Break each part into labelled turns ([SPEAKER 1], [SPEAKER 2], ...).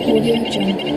[SPEAKER 1] Audio Jungle.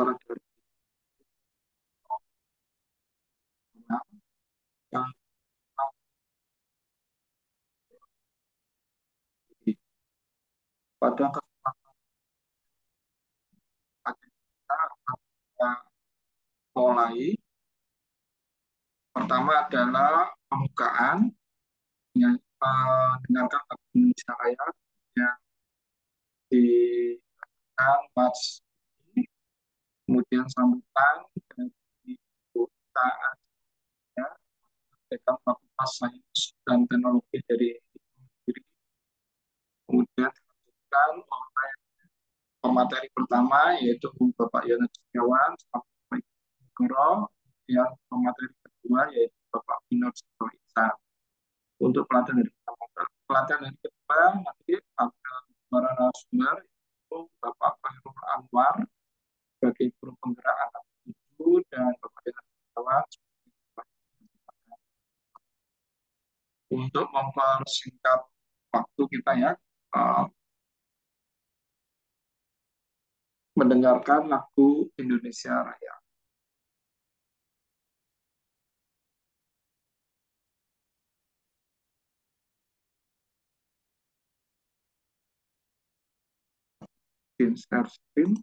[SPEAKER 2] Para dari yang pada kesempatan kita akan mulai. Pertama adalah pembukaan yang dengarkan lagu Indonesia Raya yang dibacakan Mas, kemudian sambutan dari kita ya, dekan Fakultas Sains dan Teknologi dari Kediri. Kemudian dilanjutkan oleh pemateri pertama yaitu Bapak Yana Setiawan, Bapak Goro, yang pemateri kedua yaitu Bapak Binor Ihsan. Untuk pelatihan dari pertama, pelatihan dari kedua nanti ada para narasumber yaitu Bapak Khairul Anwar sebagai guru penggerak anak ibu dan Bapak Yana Setiawan untuk mempersingkat waktu kita ya, mendengarkan lagu Indonesia Raya. Share screen.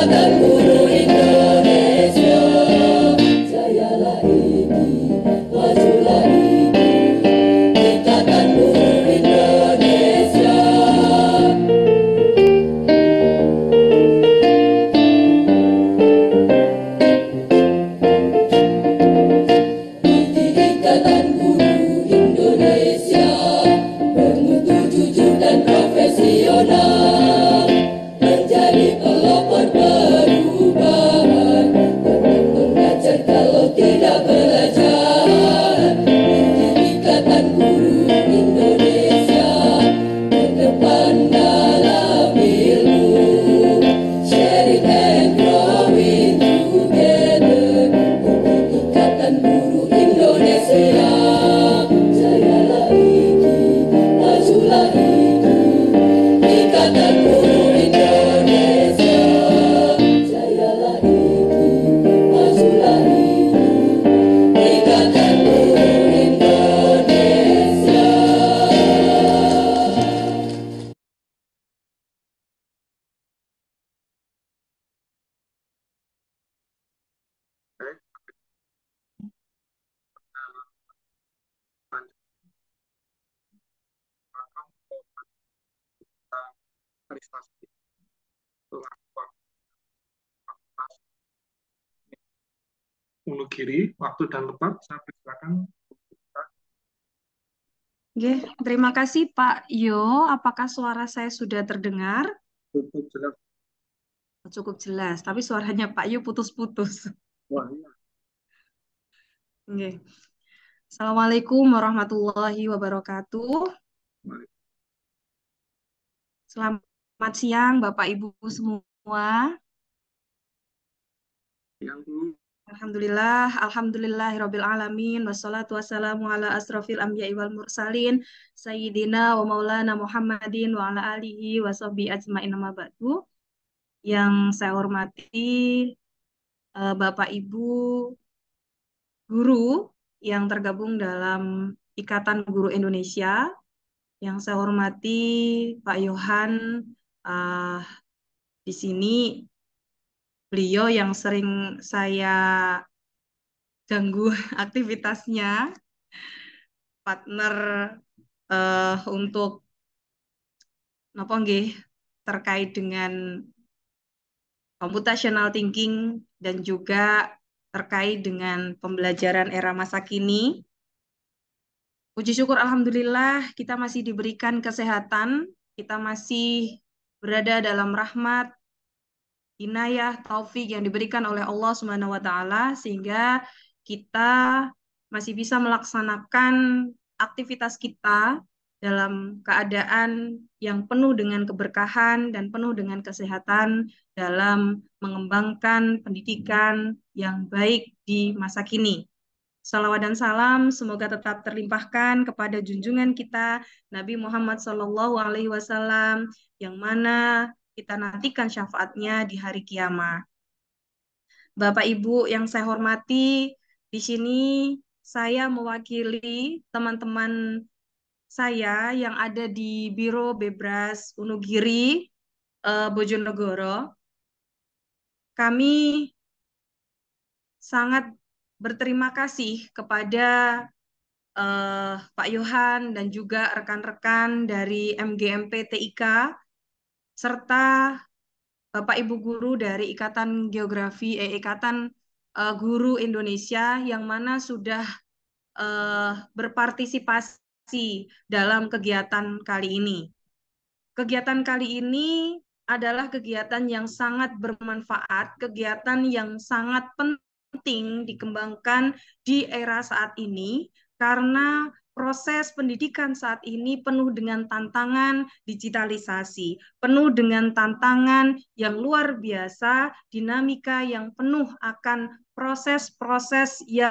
[SPEAKER 1] Ikatan Guru Indonesia, jayalah ini, majulah ini. Ikatan Guru Indonesia. Ikatan Guru Indonesia bermutu jujur dan profesional, menjadi pelopor perubahan. Tenang mengajar kalau tidak belajar. Ikatan Guru Indonesia ke depan dalam ilmu, sharing and growing together. Ikatan Guru Indonesia, jayalah ini, majulah ini. Ikatan Guru Indonesia, jayalah ini, majulah ini. Ikatan Guru Indonesia.
[SPEAKER 2] Baik, lanjutkan kita prestasi setelah waktu Wonogiri, waktu dan tempat saya persilakan.
[SPEAKER 3] Oke, terima kasih Pak Yo. Apakah suara saya sudah terdengar?
[SPEAKER 2] Cukup jelas.
[SPEAKER 3] Cukup jelas, tapi suaranya Pak Yo putus-putus.
[SPEAKER 2] Wah, iya.
[SPEAKER 3] Oke. Assalamualaikum warahmatullahi wabarakatuh.
[SPEAKER 2] Baik.
[SPEAKER 3] Selamat siang Bapak Ibu semua.
[SPEAKER 2] Yang dulu,
[SPEAKER 3] Alhamdulillahirabbil alamin, wassalatu wassalamu ala asrofil anbiya'i wal mursalin, sayyidina wa maulana Muhammadin wa ala alihi wa sahbihi ajmain, amma ba'du. Yang saya hormati Bapak Ibu guru yang tergabung dalam Ikatan Guru Indonesia, yang saya hormati Pak Yohan, uh, di sini beliau yang sering saya ganggu aktivitasnya, partner untuk napa nggih terkait dengan computational thinking dan juga terkait dengan pembelajaran era masa kini. Puji syukur alhamdulillah kita masih diberikan kesehatan, kita masih berada dalam rahmat, inayah, taufik yang diberikan oleh Allah Subhanahu wa taala, sehingga kita masih bisa melaksanakan aktivitas kita dalam keadaan yang penuh dengan keberkahan dan penuh dengan kesehatan dalam mengembangkan pendidikan yang baik di masa kini. Salawat dan salam semoga tetap terlimpahkan kepada junjungan kita Nabi Muhammad SAW, yang mana kita nantikan syafaatnya di hari kiamat. Bapak Ibu yang saya hormati, di sini saya mewakili teman-teman saya yang ada di Biro Bebras Wonogiri, Bojonegoro. Kami sangat berterima kasih kepada Pak Yohan dan juga rekan-rekan dari MGMP TIK, serta Bapak Ibu guru dari Ikatan Guru Indonesia, yang mana sudah berpartisipasi dalam kegiatan kali ini. Kegiatan kali ini adalah kegiatan yang sangat bermanfaat, kegiatan yang sangat penting dikembangkan di era saat ini, karena proses pendidikan saat ini penuh dengan tantangan digitalisasi, penuh dengan tantangan yang luar biasa, dinamika yang penuh akan proses-proses yang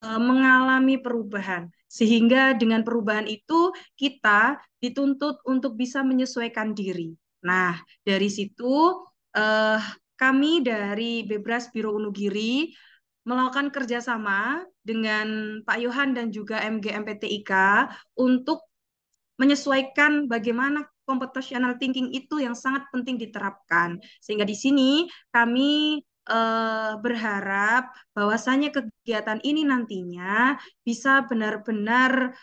[SPEAKER 3] mengalami perubahan. Sehingga dengan perubahan itu kita dituntut untuk bisa menyesuaikan diri. Nah, dari situ kami dari Bebras Biro Wonogiri melakukan kerjasama dengan Pak Yohan dan juga MGMPTIK untuk menyesuaikan bagaimana computational thinking itu yang sangat penting diterapkan. Sehingga di sini kami berharap bahwasanya kegiatan ini nantinya bisa benar-benar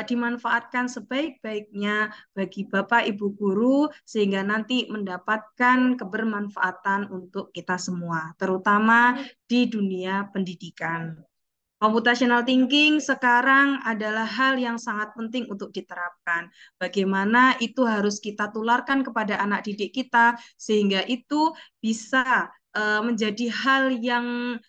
[SPEAKER 3] dimanfaatkan sebaik-baiknya bagi Bapak Ibu guru sehingga nanti mendapatkan kebermanfaatan untuk kita semua, terutama di dunia pendidikan. Computational thinking sekarang adalah hal yang sangat penting untuk diterapkan. Bagaimana itu harus kita tularkan kepada anak didik kita sehingga itu bisa menjadi hal yang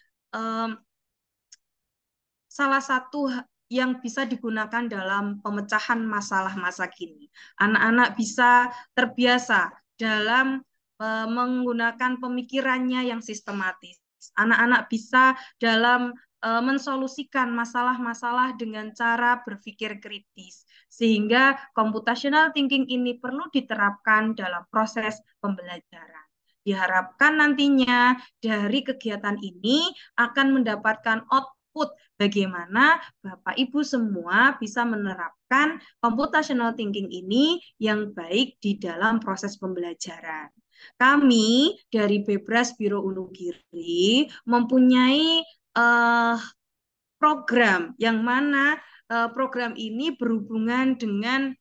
[SPEAKER 3] salah satu yang bisa digunakan dalam pemecahan masalah masa kini. Anak-anak bisa terbiasa dalam menggunakan pemikirannya yang sistematis. Anak-anak bisa dalam mensolusikan masalah-masalah dengan cara berpikir kritis. Sehingga computational thinking ini perlu diterapkan dalam proses pembelajaran. Diharapkan nantinya dari kegiatan ini akan mendapatkan output bagaimana Bapak Ibu semua bisa menerapkan computational thinking ini yang baik di dalam proses pembelajaran. Kami dari Bebras Biro Unugiri mempunyai program yang mana program ini berhubungan dengan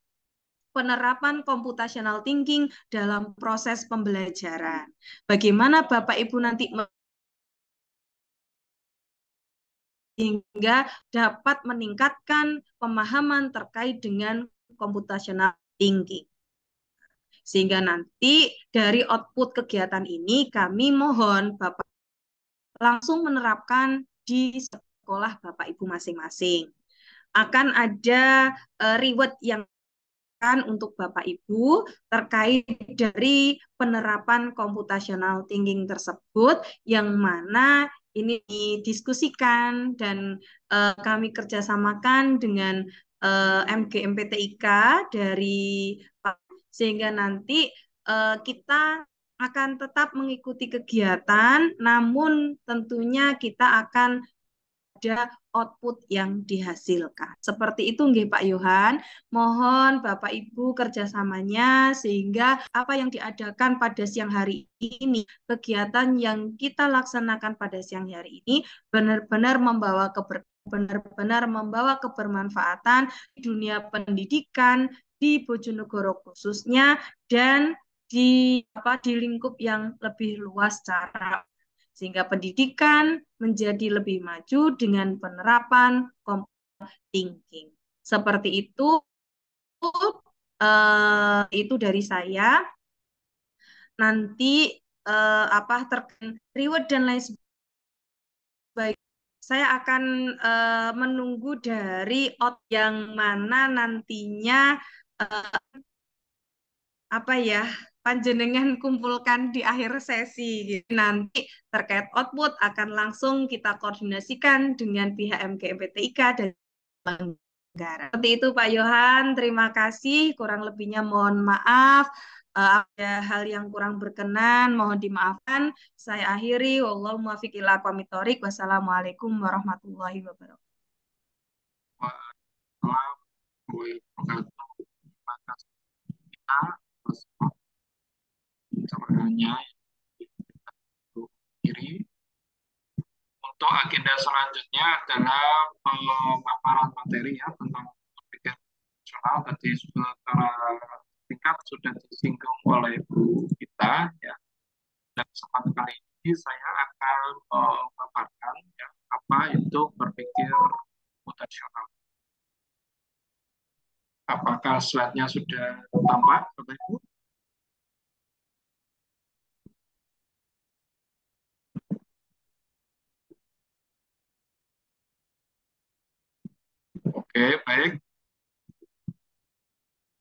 [SPEAKER 3] penerapan computational thinking dalam proses pembelajaran. Bagaimana Bapak Ibu nanti sehingga dapat meningkatkan pemahaman terkait dengan computational thinking. Sehingga nanti dari output kegiatan ini kami mohon Bapak langsung menerapkan di sekolah Bapak Ibu masing-masing. Akan ada reward yang untuk Bapak Ibu terkait dari penerapan computational thinking tersebut yang mana ini didiskusikan dan kami kerjasamakan dengan MGMPTIK dari sehingga nanti kita akan tetap mengikuti kegiatan, namun tentunya kita akan ada output yang dihasilkan. Seperti itu nggih Pak Yohan. Mohon Bapak Ibu kerjasamanya sehingga apa yang diadakan pada siang hari ini, kegiatan yang kita laksanakan pada siang hari ini benar-benar membawa kebermanfaatan di dunia pendidikan di Bojonegoro khususnya dan di lingkup yang lebih luas secara sehingga pendidikan menjadi lebih maju dengan penerapan computational thinking. Seperti itu dari saya. Nanti terkait reward dan lain sebagainya, saya akan menunggu dari yang mana nantinya panjenengan kumpulkan di akhir sesi. Nanti terkait output akan langsung kita koordinasikan dengan pihak MGMPTIK dan Banggara. Seperti itu Pak Yohan, terima kasih. Kurang lebihnya mohon maaf. Ada hal yang kurang berkenan, mohon dimaafkan. Saya akhiri. Wallahu muwaffiq ila aqwamit thoriq. Wassalamualaikum warahmatullahi wabarakatuh.
[SPEAKER 2] Waalaikumsalam. Terima kasih kita atas pencerahannya kiri. Untuk agenda selanjutnya adalah pemaparan materi ya tentang berpikir rasional. Tadi secara singkat sudah disinggung oleh Bu kita ya. Dan kesempatan kali ini saya akan memaparkan ya apa itu berpikir komputasional. Apakah slide-nya sudah tampak, Bapak Ibu? Oke, baik.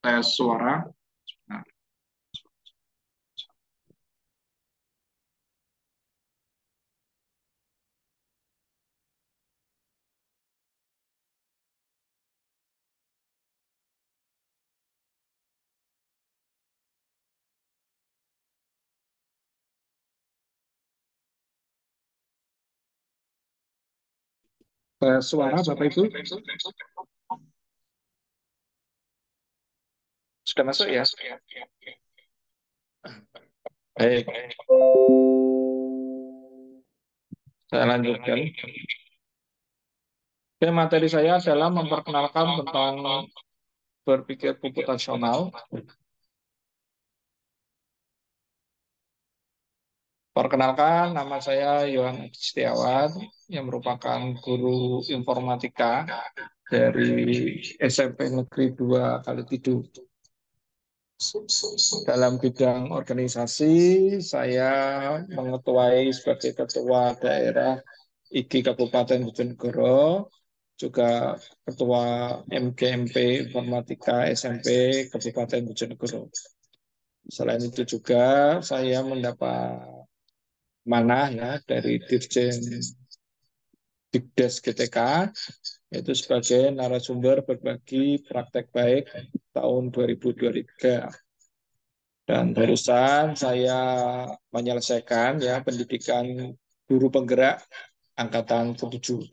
[SPEAKER 2] Tes suara. Sebentar. Tes suara, Bapak Ibu. Sudah masuk ya? Baik, saya lanjutkan. Oke, materi saya adalah memperkenalkan tentang berpikir komputasional. Perkenalkan, nama saya Yohan Setiawan, yang merupakan guru informatika dari SMP Negeri 2 Kalitidu. Dalam bidang organisasi, saya mengetuai sebagai ketua daerah IGI Kabupaten Bojonegoro, juga ketua MGMP Informatika SMP Kabupaten Bojonegoro. Selain itu juga saya mendapat manah ya dari Dirjen Digdes GTK, yaitu sebagai narasumber berbagi praktek baik tahun 2023. Dan barusan saya menyelesaikan ya pendidikan guru penggerak angkatan ke-7.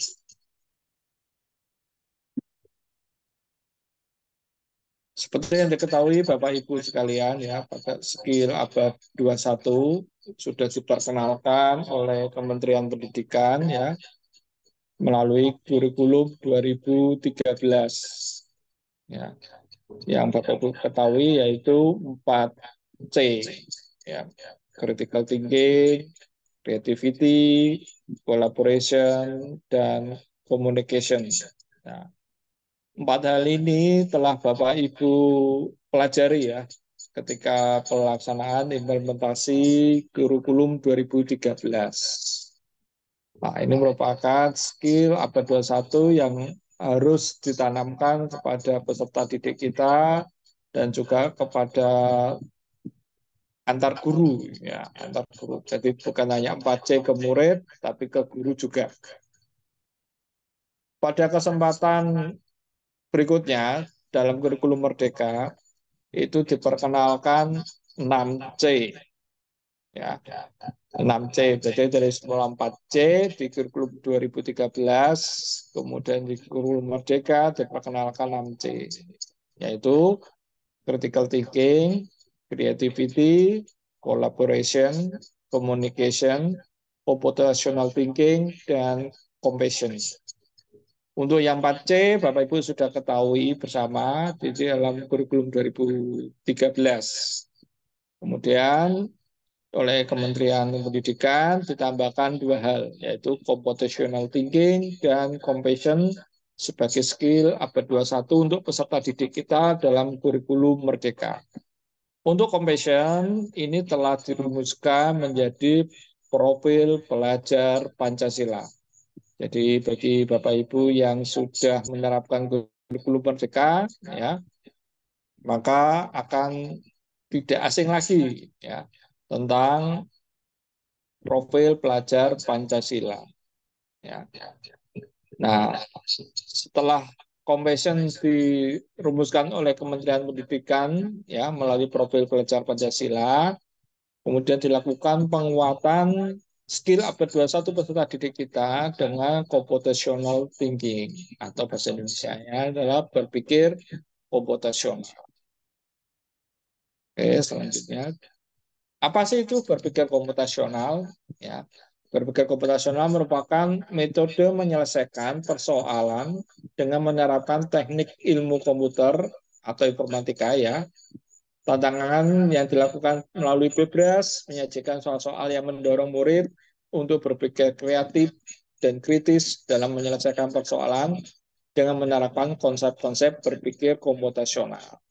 [SPEAKER 2] Seperti yang diketahui Bapak Ibu sekalian ya, pada skill abad 21 sudah diperkenalkan oleh Kementerian Pendidikan ya melalui kurikulum 2013. Ya. Yang Bapak Ibu ketahui yaitu 4C ya. Critical thinking, creativity, collaboration, dan communication. Nah, 4 hal ini telah Bapak Ibu pelajari ya ketika pelaksanaan implementasi kurikulum 2013. Nah, ini merupakan skill abad 21 yang harus ditanamkan kepada peserta didik kita dan juga kepada antar guru ya, antar guru. Jadi bukan hanya 4C ke murid tapi ke guru juga. Pada kesempatan berikutnya dalam kurikulum Merdeka itu diperkenalkan 6C ya. 6C, jadi dari semula 4C di kurikulum 2013, kemudian di kurikulum Merdeka diperkenalkan 6C, yaitu critical thinking, creativity, collaboration, communication, computational thinking, dan compassion. Untuk yang 4C, Bapak Ibu sudah ketahui bersama di dalam kurikulum 2013. Kemudian oleh Kementerian Pendidikan ditambahkan 2 hal, yaitu computational thinking dan compassion sebagai skill abad 21 untuk peserta didik kita dalam kurikulum Merdeka. Untuk compassion, ini telah dirumuskan menjadi profil pelajar Pancasila. Jadi bagi Bapak Ibu yang sudah menerapkan kurikulum Merdeka, ya, maka akan tidak asing lagi ya tentang profil pelajar Pancasila. Ya. Nah, setelah compassion dirumuskan oleh Kementerian Pendidikan ya melalui profil pelajar Pancasila, kemudian dilakukan penguatan skill abad 21 peserta didik kita dengan computational thinking atau bahasa Indonesia-nya adalah berpikir komputasional. Oke, selanjutnya. Apa sih itu berpikir komputasional? Ya, berpikir komputasional merupakan metode menyelesaikan persoalan dengan menerapkan teknik ilmu komputer atau informatika ya. Tantangan yang dilakukan melalui Bebras menyajikan soal-soal yang mendorong murid untuk berpikir kreatif dan kritis dalam menyelesaikan persoalan dengan menerapkan konsep-konsep berpikir komputasional.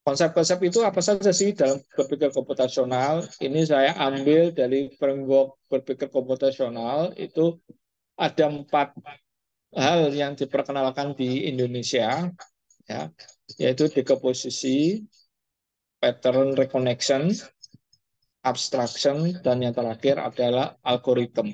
[SPEAKER 2] Konsep-konsep itu apa saja sih dalam berpikir komputasional? Ini saya ambil dari framework berpikir komputasional, itu ada 4 hal yang diperkenalkan di Indonesia, ya, yaitu dekomposisi, pattern recognition, abstraction, dan yang terakhir adalah algoritma.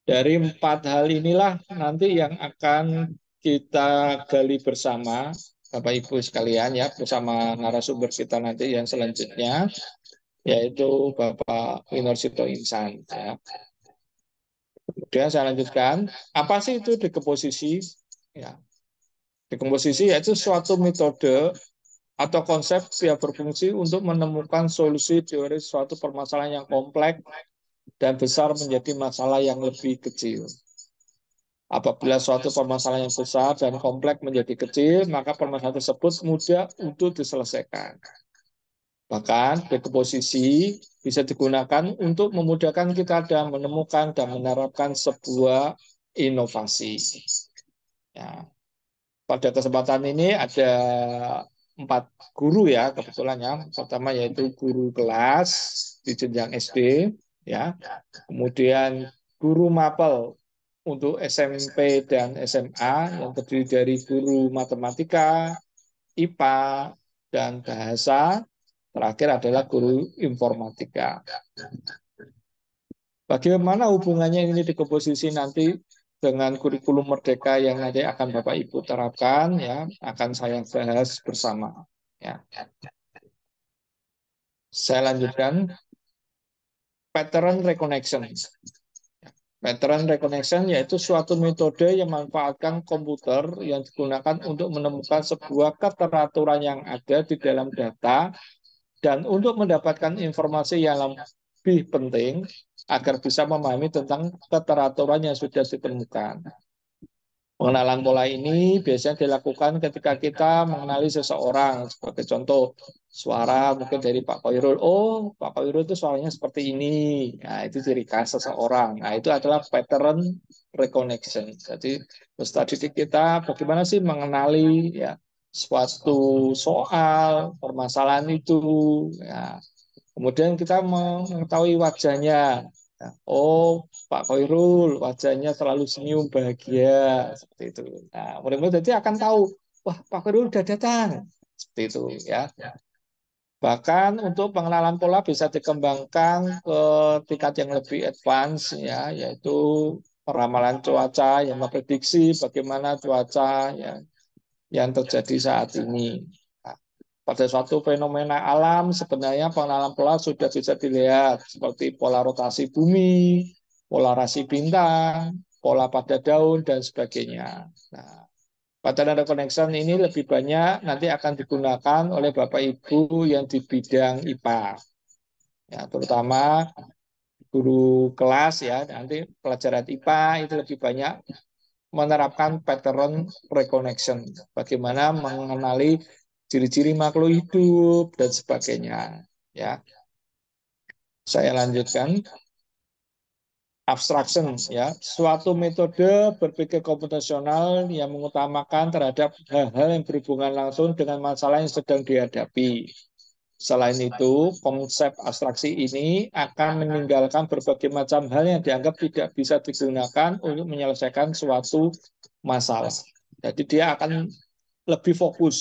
[SPEAKER 2] Dari 4 hal inilah nanti yang akan kita gali bersama, Bapak Ibu sekalian ya, bersama narasumber kita nanti yang selanjutnya, yaitu Bapak Winorsito Insan. Ya. Kemudian saya lanjutkan, apa sih itu dekomposisi? Ya. Dekomposisi yaitu suatu metode atau konsep yang berfungsi untuk menemukan solusi dari suatu permasalahan yang kompleks dan besar menjadi masalah yang lebih kecil. Apabila suatu permasalahan yang besar dan kompleks menjadi kecil, maka permasalahan tersebut mudah untuk diselesaikan. Bahkan dekomposisi bisa digunakan untuk memudahkan kita dalam menemukan dan menerapkan sebuah inovasi. Ya. Pada kesempatan ini ada 4 guru ya kebetulan ya. Pertama yaitu guru kelas di jenjang SD, ya. Kemudian guru mapel untuk SMP dan SMA yang terdiri dari guru matematika, IPA, dan bahasa. Terakhir adalah guru informatika. Bagaimana hubungannya ini dekomposisi nanti dengan kurikulum merdeka yang nanti akan Bapak Ibu terapkan, ya, akan saya bahas bersama. Ya. Saya lanjutkan pattern recognition. Pattern recognition yaitu suatu metode yang memanfaatkan komputer yang digunakan untuk menemukan sebuah keteraturan yang ada di dalam data dan untuk mendapatkan informasi yang lebih penting agar bisa memahami tentang keteraturan yang sudah ditemukan. Pengenalan pola ini biasanya dilakukan ketika kita mengenali seseorang. Sebagai contoh, suara mungkin dari Pak Khairul. Oh, Pak Khairul itu suaranya seperti ini. Nah, itu ciri khas seseorang. Nah, itu adalah pattern recognition. Jadi, peserta didik kita bagaimana sih mengenali ya suatu soal, permasalahan itu. Ya. Kemudian kita mengetahui wajahnya. Nah, oh, Pak Khairul, wajahnya selalu senyum bahagia seperti itu. Nah, mudah-mudahan jadi akan tahu, wah, Pak Khairul udah datang seperti itu ya. Bahkan untuk pengenalan pola bisa dikembangkan ke tingkat yang lebih advance ya, yaitu peramalan cuaca yang memprediksi bagaimana cuaca yang terjadi saat ini. Pada suatu fenomena alam sebenarnya pengenalan pola sudah bisa dilihat seperti pola rotasi bumi, pola rasi bintang, pola pada daun, dan sebagainya. Nah, pattern recognition ini lebih banyak nanti akan digunakan oleh Bapak Ibu yang di bidang IPA. Ya, terutama guru kelas ya, nanti pelajaran IPA itu lebih banyak menerapkan pattern recognition. Bagaimana mengenali ciri-ciri makhluk hidup dan sebagainya. Ya, saya lanjutkan. Abstraction, ya, suatu metode berpikir komputasional yang mengutamakan terhadap hal-hal yang berhubungan langsung dengan masalah yang sedang dihadapi. Selain itu, konsep abstraksi ini akan meninggalkan berbagai macam hal yang dianggap tidak bisa digunakan untuk menyelesaikan suatu masalah. Jadi dia akan lebih fokus,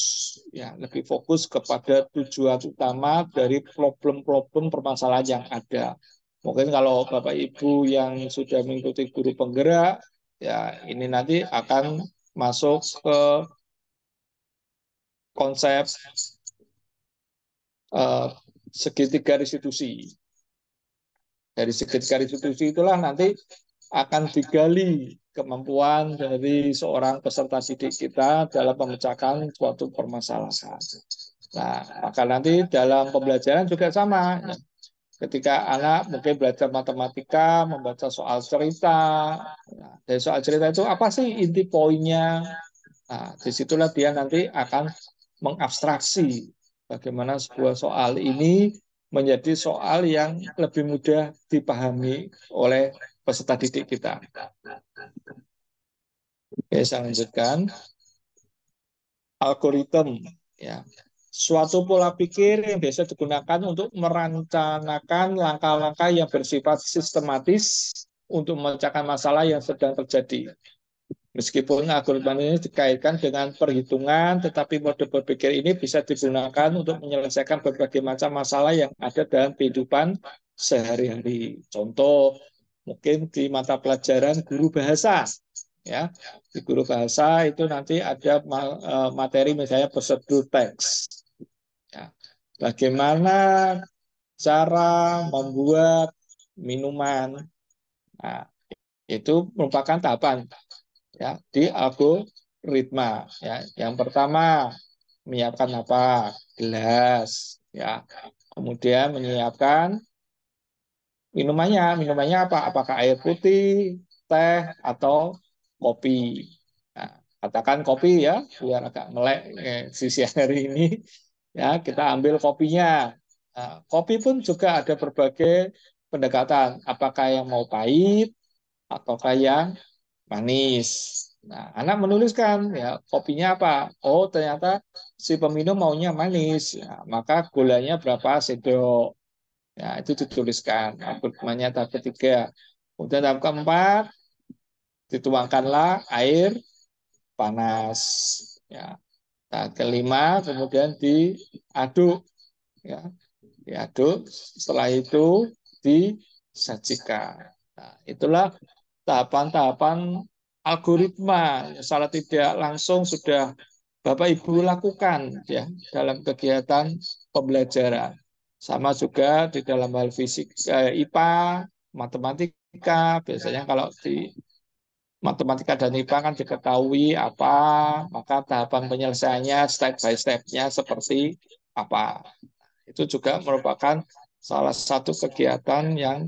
[SPEAKER 2] ya, lebih fokus kepada tujuan utama dari problem-problem permasalahan yang ada. Mungkin kalau Bapak Ibu yang sudah mengikuti guru penggerak, ya ini nanti akan masuk ke konsep segitiga restitusi. Dari segitiga restitusi itulah nanti akan digali kemampuan dari seorang peserta didik kita dalam memecahkan suatu permasalahan. Nah, maka nanti dalam pembelajaran juga sama. Ketika anak mungkin belajar matematika, membaca soal cerita, nah, dari soal cerita itu apa sih inti poinnya? Nah, disitulah dia nanti akan mengabstraksi bagaimana sebuah soal ini menjadi soal yang lebih mudah dipahami oleh peserta didik kita. Oke, saya lanjutkan. Algoritma, ya. Suatu pola pikir yang biasa digunakan untuk merencanakan langkah-langkah yang bersifat sistematis untuk memecahkan masalah yang sedang terjadi. Meskipun algoritma ini dikaitkan dengan perhitungan, tetapi mode berpikir ini bisa digunakan untuk menyelesaikan berbagai macam masalah yang ada dalam kehidupan sehari-hari. Contoh, mungkin di mata pelajaran guru bahasa. Ya, di guru bahasa itu nanti ada materi misalnya prosedur teks. Ya. Bagaimana cara membuat minuman? Nah, itu merupakan tahapan ya di algoritma algoritma. Ya, yang pertama menyiapkan apa? Gelas. Ya, kemudian menyiapkan minumannya apa? Apakah air putih, teh, atau kopi? Nah, katakan kopi ya, biar agak melek si siang hari ini. Ya, kita ambil kopinya. Nah, kopi pun juga ada berbagai pendekatan. Apakah yang mau pahit, ataukah yang manis? Nah, anak menuliskan ya kopinya apa? Oh, ternyata si peminum maunya manis. Nah, maka gulanya berapa sendok? Ya, itu dituliskan. Algoritmanya tahap ketiga. Kemudian tahap keempat, dituangkanlah air panas. Ya. Tahap kelima, kemudian diaduk. Ya. Diaduk. Setelah itu disajikan. Nah, itulah tahapan-tahapan algoritma. Salah tidak langsung sudah Bapak Ibu lakukan ya dalam kegiatan pembelajaran. Sama juga di dalam hal fisik, IPA, matematika. Biasanya kalau di matematika dan IPA kan diketahui apa, maka tahapan penyelesaiannya step by step-nya seperti apa. Itu juga merupakan salah satu kegiatan yang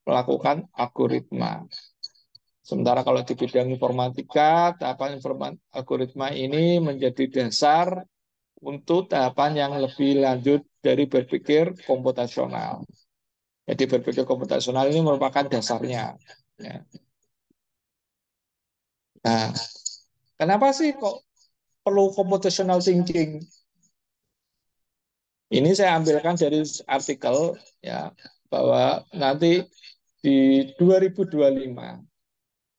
[SPEAKER 2] melakukan algoritma. Sementara kalau di bidang informatika, tahapan algoritma ini menjadi dasar untuk tahapan yang lebih lanjut dari berpikir komputasional. Jadi berpikir komputasional ini merupakan dasarnya. Ya. Nah, kenapa sih kok perlu computational thinking? Ini saya ambilkan dari artikel ya bahwa nanti di 2025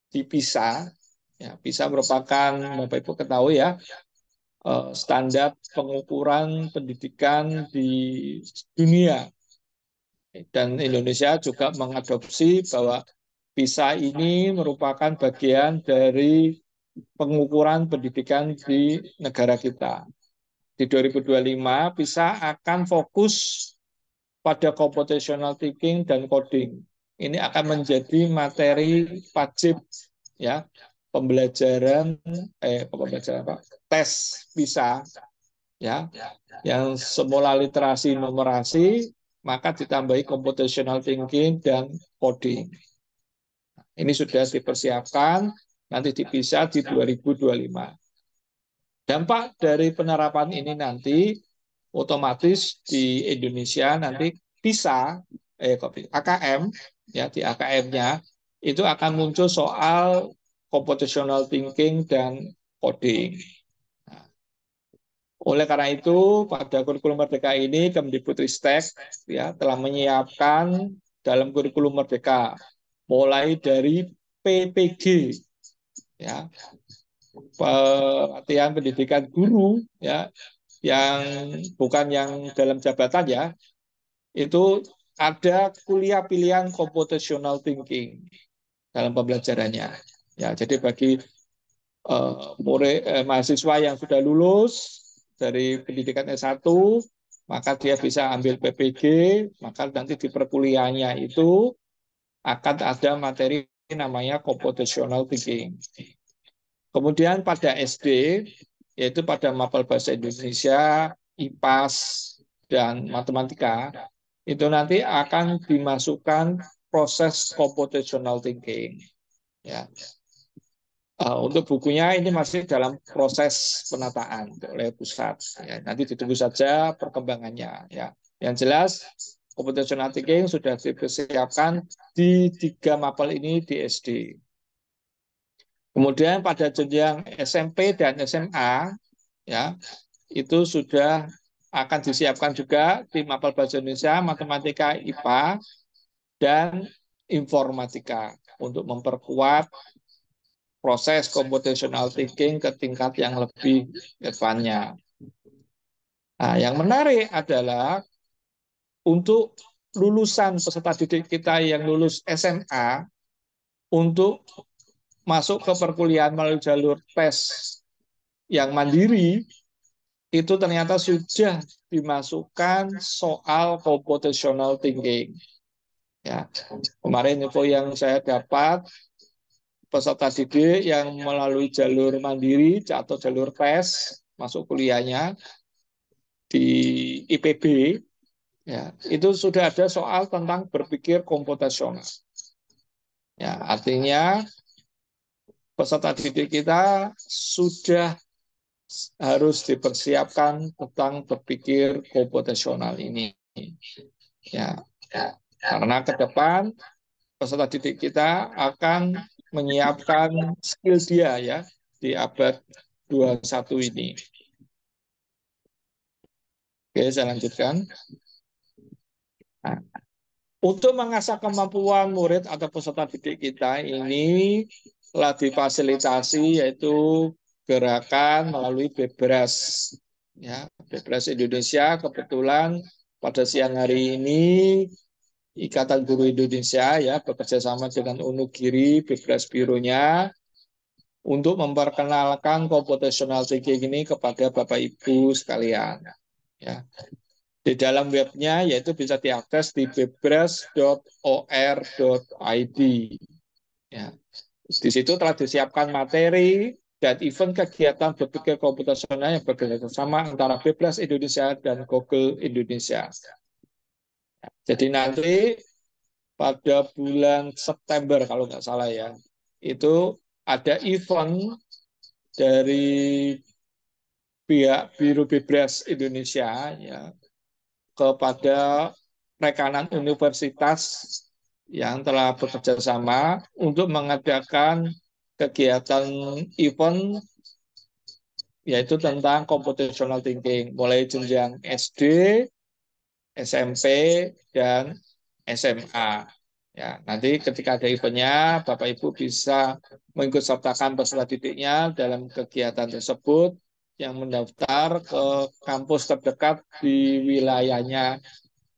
[SPEAKER 2] di PISA, ya PISA merupakan Bapak Ibu ketahui ya standar pengukuran pendidikan di dunia. Dan Indonesia juga mengadopsi bahwa PISA ini merupakan bagian dari pengukuran pendidikan di negara kita. Di 2025, PISA akan fokus pada computational thinking dan coding. Ini akan menjadi materi wajib ya pembelajaran apa? Tes PISA ya yang semula literasi numerasi maka ditambahi computational thinking dan coding. Ini sudah dipersiapkan nanti dipisah di 2025. Dampak dari penerapan ini nanti otomatis di Indonesia nanti bisa AKM ya di AKM-nya itu akan muncul soal computational thinking dan coding. Oleh karena itu, pada kurikulum Merdeka ini Kemdikbudristek ya telah menyiapkan dalam kurikulum Merdeka mulai dari PPG ya pelatihan pendidikan guru ya yang bukan yang dalam jabatan ya itu ada kuliah pilihan computational thinking dalam pembelajarannya ya jadi bagi mahasiswa yang sudah lulus dari pendidikan S1 maka dia bisa ambil PPG maka nanti di perkuliahannya itu akan ada materi namanya computational thinking. Kemudian pada SD, yaitu pada mapel bahasa Indonesia, IPAS, dan matematika, itu nanti akan dimasukkan proses computational thinking. Ya. Untuk bukunya ini masih dalam proses penataan oleh pusat. Ya, nanti ditunggu saja perkembangannya. Ya. Yang jelas, computational thinking sudah dipersiapkan di 3 mapel ini di SD. Kemudian pada jenjang SMP dan SMA, ya itu sudah akan disiapkan juga di mapel bahasa Indonesia, matematika, IPA, dan informatika untuk memperkuat proses computational thinking ke tingkat yang lebih advance-nya. Nah, yang menarik adalah untuk lulusan peserta didik kita yang lulus SMA untuk masuk ke perkuliahan melalui jalur tes yang mandiri itu ternyata sudah dimasukkan soal computational thinking. Ya, kemarin info yang saya dapat peserta didik yang melalui jalur mandiri atau jalur tes masuk kuliahnya di IPB, ya, itu sudah ada soal tentang berpikir komputasional. Ya, artinya peserta didik kita sudah harus dipersiapkan tentang berpikir komputasional ini. Ya, karena ke depan peserta didik kita akan menyiapkan skill dia ya di abad 21 ini. Oke, saya lanjutkan. Nah, untuk mengasah kemampuan murid atau peserta didik kita ini telah difasilitasi yaitu gerakan melalui Bebras. Ya, Bebras Indonesia kebetulan pada siang hari ini Ikatan Guru Indonesia ya bekerja sama dengan Unugiri Bebras Bironya untuk memperkenalkan computational thinking ini kepada Bapak Ibu sekalian. Ya. Di dalam webnya yaitu bisa diakses di bebras.or.id. Ya. Di situ telah disiapkan materi dan event kegiatan berpikir komputasional yang bekerjasama antara Bebras Indonesia dan Google Indonesia. Jadi nanti pada bulan September kalau nggak salah ya, itu ada event dari pihak Biro Bebras Indonesia ya kepada rekanan universitas yang telah bekerja sama untuk mengadakan kegiatan event yaitu tentang computational thinking mulai jenjang SD, SMP, dan SMA. Ya, nanti ketika ada eventnya, Bapak Ibu bisa mengikut sertakan peserta didiknya dalam kegiatan tersebut yang mendaftar ke kampus terdekat di wilayahnya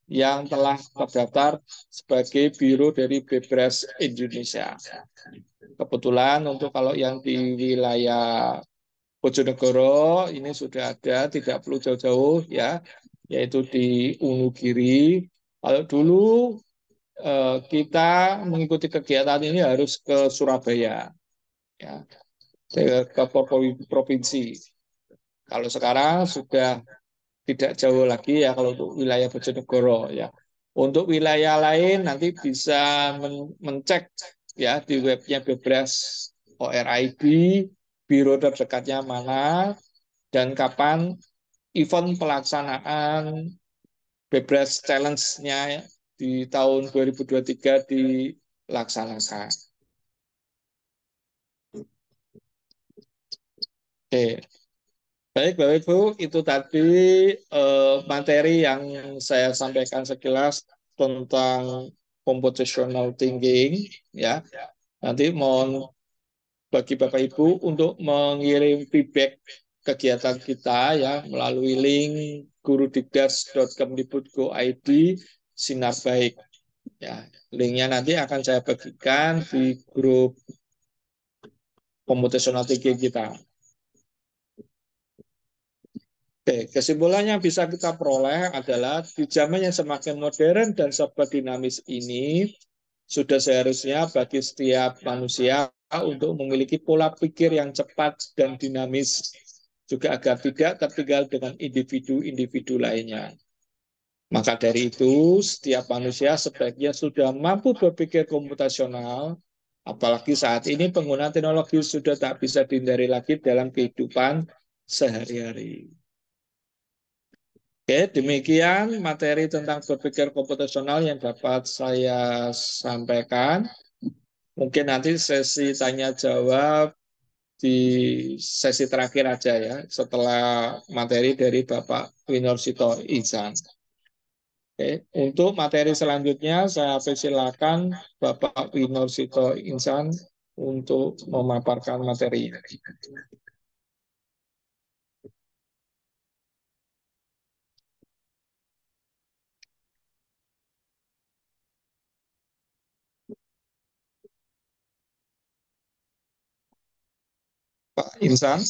[SPEAKER 2] yang telah terdaftar sebagai biro dari Bebras Indonesia. Kebetulan untuk kalau yang di wilayah Bojonegoro ini sudah ada, tidak perlu jauh-jauh ya, yaitu di Unugiri. Kalau dulu kita mengikuti kegiatan ini harus ke Surabaya, ya, ke provinsi. Kalau sekarang sudah tidak jauh lagi ya kalau untuk wilayah Bojonegoro ya. Untuk wilayah lain nanti bisa mencek ya di webnya Bebras ORID, biro terdekatnya mana dan kapan event pelaksanaan Bebras Challenge-nya di tahun 2023 dilaksanakan. Oke. Baik, Bapak Ibu, itu tadi materi yang saya sampaikan sekilas tentang computational thinking, ya. Nanti mohon bagi Bapak Ibu untuk mengirim feedback kegiatan kita ya melalui link gurudikdas.kemdikbud.go.id Sinar Baik. Ya, linknya nanti akan saya bagikan di grup computational thinking kita. Oke, kesimpulan yang bisa kita peroleh adalah di zaman yang semakin modern dan serba dinamis ini, sudah seharusnya bagi setiap manusia untuk memiliki pola pikir yang cepat dan dinamis, juga agar tidak tertinggal dengan individu-individu lainnya. Maka dari itu, setiap manusia sebaiknya sudah mampu berpikir komputasional, apalagi saat ini penggunaan teknologi sudah tak bisa dihindari lagi dalam kehidupan sehari-hari. Oke, demikian materi tentang berpikir komputasional yang dapat saya sampaikan. Mungkin nanti sesi tanya jawab di sesi terakhir aja ya, setelah materi dari Bapak Winorsito Ihsan. Oke, untuk materi selanjutnya saya persilakan Bapak Winorsito Ihsan untuk memaparkan materi. Pak Ihsan.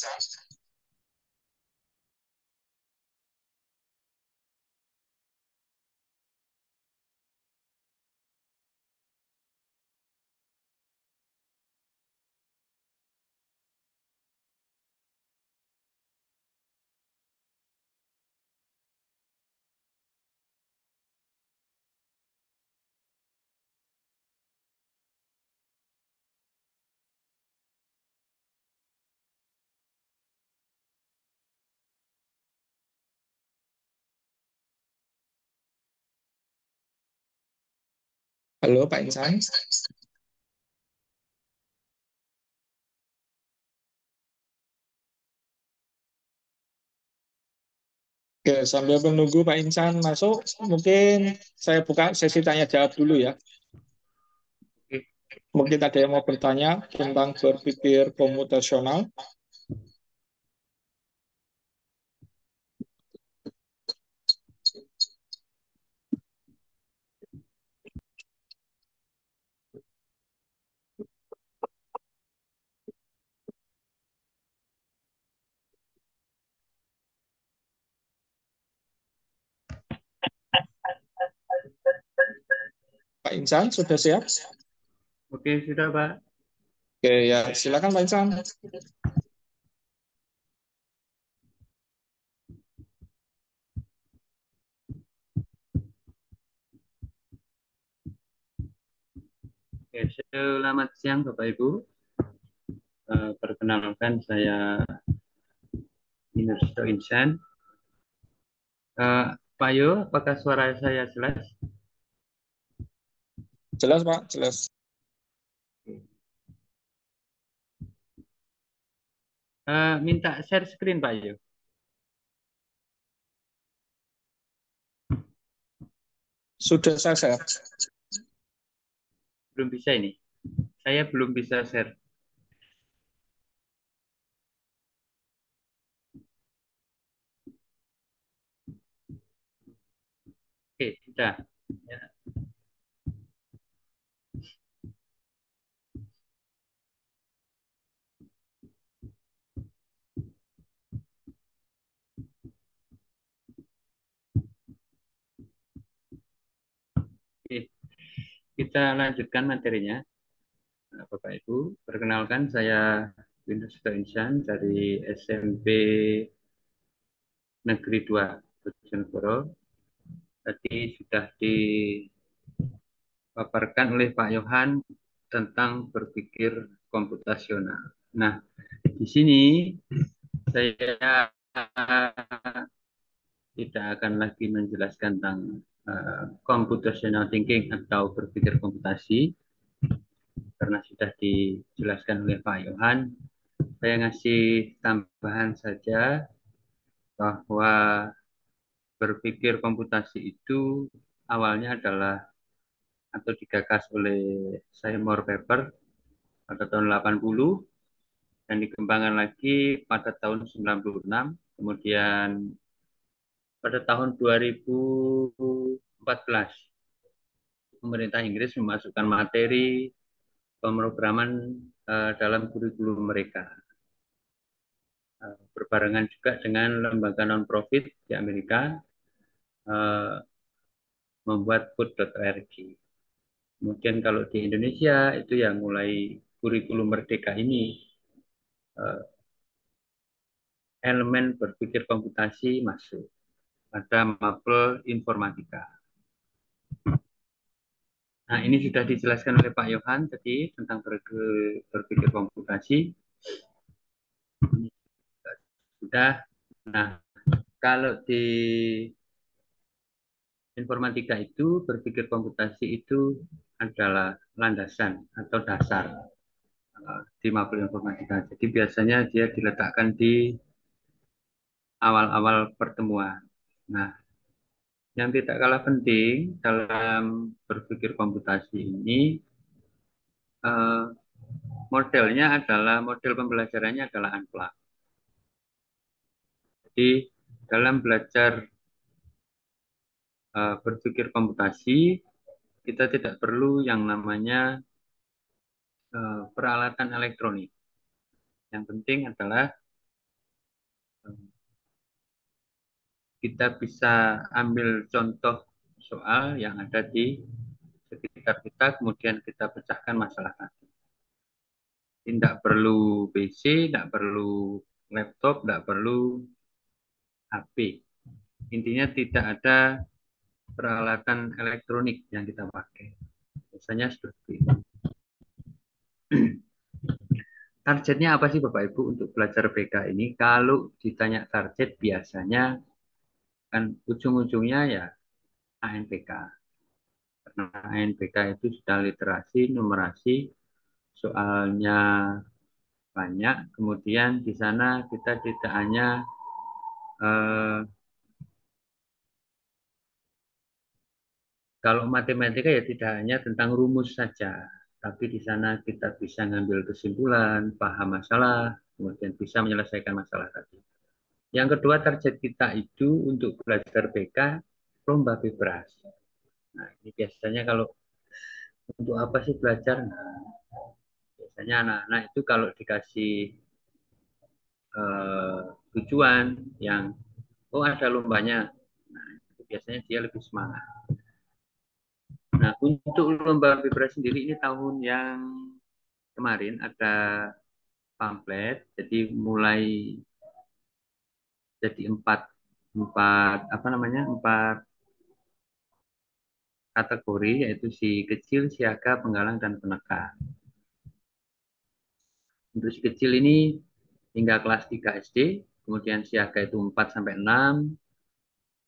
[SPEAKER 2] Halo Pak Insan. Oke, sambil menunggu Pak Insan masuk, mungkin saya buka sesi tanya jawab dulu ya. Mungkin ada yang mau bertanya tentang berpikir komputasional. Pak Insan sudah siap?
[SPEAKER 4] Oke, sudah Pak.
[SPEAKER 2] Oke, ya silakan Pak Insan.
[SPEAKER 4] Oke, selamat siang Bapak Ibu. Perkenalkan saya Minursto Insan. Pak Yo, apakah suara saya jelas?
[SPEAKER 2] Jelas Pak, jelas.
[SPEAKER 4] Minta share screen Pak Yo.
[SPEAKER 2] Sudah saya share.
[SPEAKER 4] Belum bisa ini. Saya belum bisa share. Oke, sudah. Ya. Oke, kita lanjutkan materinya. Bapak Ibu, perkenalkan saya Minursto Insan dari SMP Negeri 2 Bojonegoro. Tadi sudah dipaparkan oleh Pak Yohan tentang berpikir komputasional. Nah, di sini saya tidak akan lagi menjelaskan tentang computational thinking atau berpikir komputasi karena sudah dijelaskan oleh Pak Yohan. Saya ngasih tambahan saja bahwa berpikir komputasi itu awalnya adalah atau digagas oleh Seymour Papert pada tahun 80 dan dikembangkan lagi pada tahun 96, kemudian pada tahun 2014 pemerintah Inggris memasukkan materi pemrograman dalam kurikulum mereka. Berbarengan juga dengan lembaga non-profit di Amerika membuat food.org. Kemudian kalau di Indonesia itu yang mulai kurikulum merdeka ini elemen berpikir komputasi masuk. Ada mapel informatika. Nah, ini sudah dijelaskan oleh Pak Yohan tadi tentang berpikir komputasi. Sudah. Nah, kalau di informatika itu berpikir komputasi itu adalah landasan atau dasar di mapel informatika. Jadi biasanya dia diletakkan di awal-awal pertemuan. Nah, yang tidak kalah penting dalam berpikir komputasi ini modelnya adalah model pembelajarannya adalah unplugged. Jadi dalam belajar berpikir komputasi kita tidak perlu yang namanya peralatan elektronik. Yang penting adalah kita bisa ambil contoh soal yang ada di sekitar kita, kemudian kita pecahkan masalah tadi. Tidak perlu PC, tidak perlu laptop, tidak perlu HP. Intinya tidak ada peralatan elektronik yang kita pakai. Biasanya seperti itu. Targetnya apa sih Bapak Ibu untuk belajar BK ini? Kalau ditanya target biasanya kan ujung-ujungnya ya ANPK. Karena ANBK itu sudah literasi, numerasi, soalnya banyak. Kemudian di sana kita tidak hanya kalau matematika ya tidak hanya tentang rumus saja, tapi di sana kita bisa ngambil kesimpulan, paham masalah, kemudian bisa menyelesaikan masalah tadi. Yang kedua, target kita itu untuk belajar BK, lomba bebas. Nah, ini biasanya kalau untuk apa sih belajar? Nah, biasanya anak-anak itu kalau dikasih tujuan yang, oh ada lombanya, nah, itu biasanya dia lebih semangat. Nah, untuk lomba bebas sendiri ini tahun yang kemarin ada pamflet, jadi mulai jadi empat apa namanya empat kategori, yaitu si kecil, siaga, penggalang, dan penekan. Untuk si kecil ini hingga kelas 3 SD, kemudian siaga itu 4 sampai 6,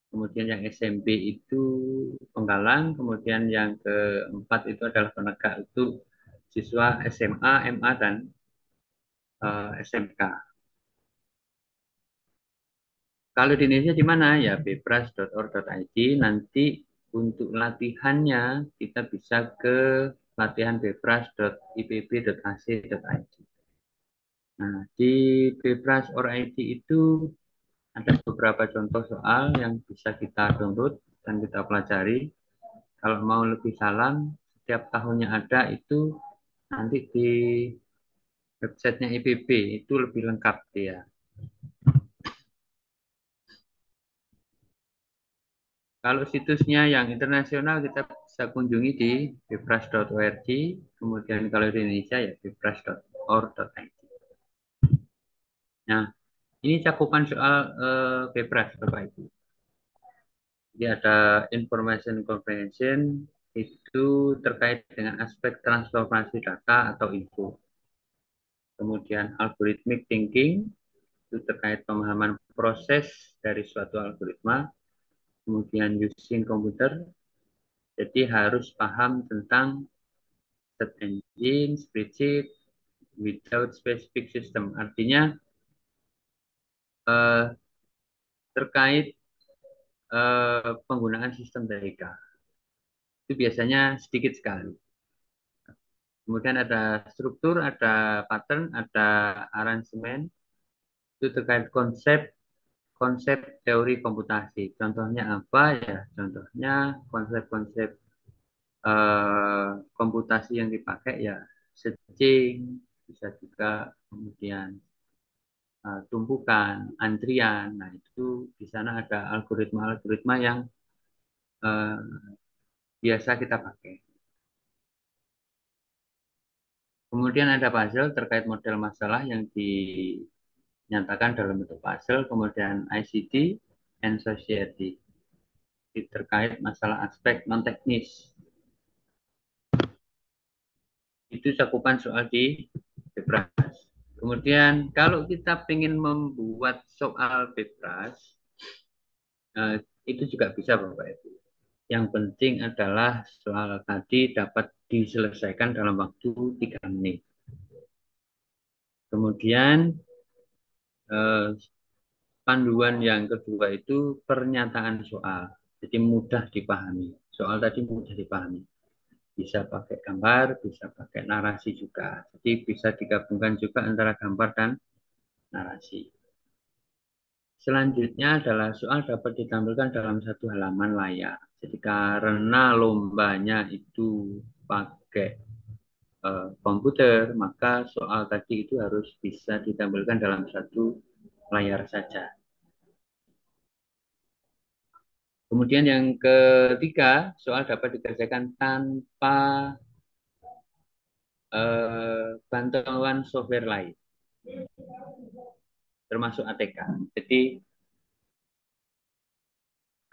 [SPEAKER 4] kemudian yang SMP itu penggalang, kemudian yang keempat itu adalah penegak, itu siswa SMA, MA, dan SMK. Kalau di Indonesia di mana? Ya bebras.or.id. Nanti untuk latihannya kita bisa ke latihan bebras.ipb.ac.id. Nah, di bebras.or.id itu ada beberapa contoh soal yang bisa kita download dan kita pelajari. Kalau mau lebih dalam, setiap tahunnya ada itu nanti di websitenya IPB itu lebih lengkap dia. Kalau situsnya yang internasional kita bisa kunjungi di bebras.org, kemudian kalau di Indonesia ya bebras.or.id. Nah, ini cakupan soal bebras Bapak Ibu. Jadi ada information comprehension itu terkait dengan aspek transformasi data atau info. Kemudian algorithmic thinking itu terkait pemahaman proses dari suatu algoritma. Kemudian using komputer, jadi harus paham tentang search engine, spreadsheet, without specific system. Artinya terkait penggunaan sistem TIK. Itu biasanya sedikit sekali. Kemudian ada struktur, ada pattern, ada aransemen. Itu terkait konsep teori komputasi. Contohnya apa ya? Contohnya konsep-konsep komputasi yang dipakai ya stretching, bisa juga kemudian tumpukan, antrian. Nah, itu di sana ada algoritma-algoritma yang biasa kita pakai. Kemudian ada puzzle terkait model masalah yang dinyatakan dalam bentuk puzzle. Kemudian ICT and society terkait masalah aspek non-teknis. Itu cakupan soal di bebras. Kemudian kalau kita ingin membuat soal bebras, itu juga bisa Bapak Ibu. Yang penting adalah soal tadi dapat diselesaikan dalam waktu 3 menit. Kemudian panduan yang kedua itu pernyataan soal. Jadi mudah dipahami. Soal tadi mudah dipahami. Bisa pakai gambar, bisa pakai narasi juga. Jadi bisa digabungkan juga antara gambar dan narasi. Selanjutnya adalah soal dapat ditampilkan dalam satu halaman layar. Jadi karena lombanya itu pakai komputer, maka soal tadi itu harus bisa ditampilkan dalam satu layar saja. Kemudian yang ketiga, soal dapat dikerjakan tanpa bantuan software lain, termasuk ATK. Jadi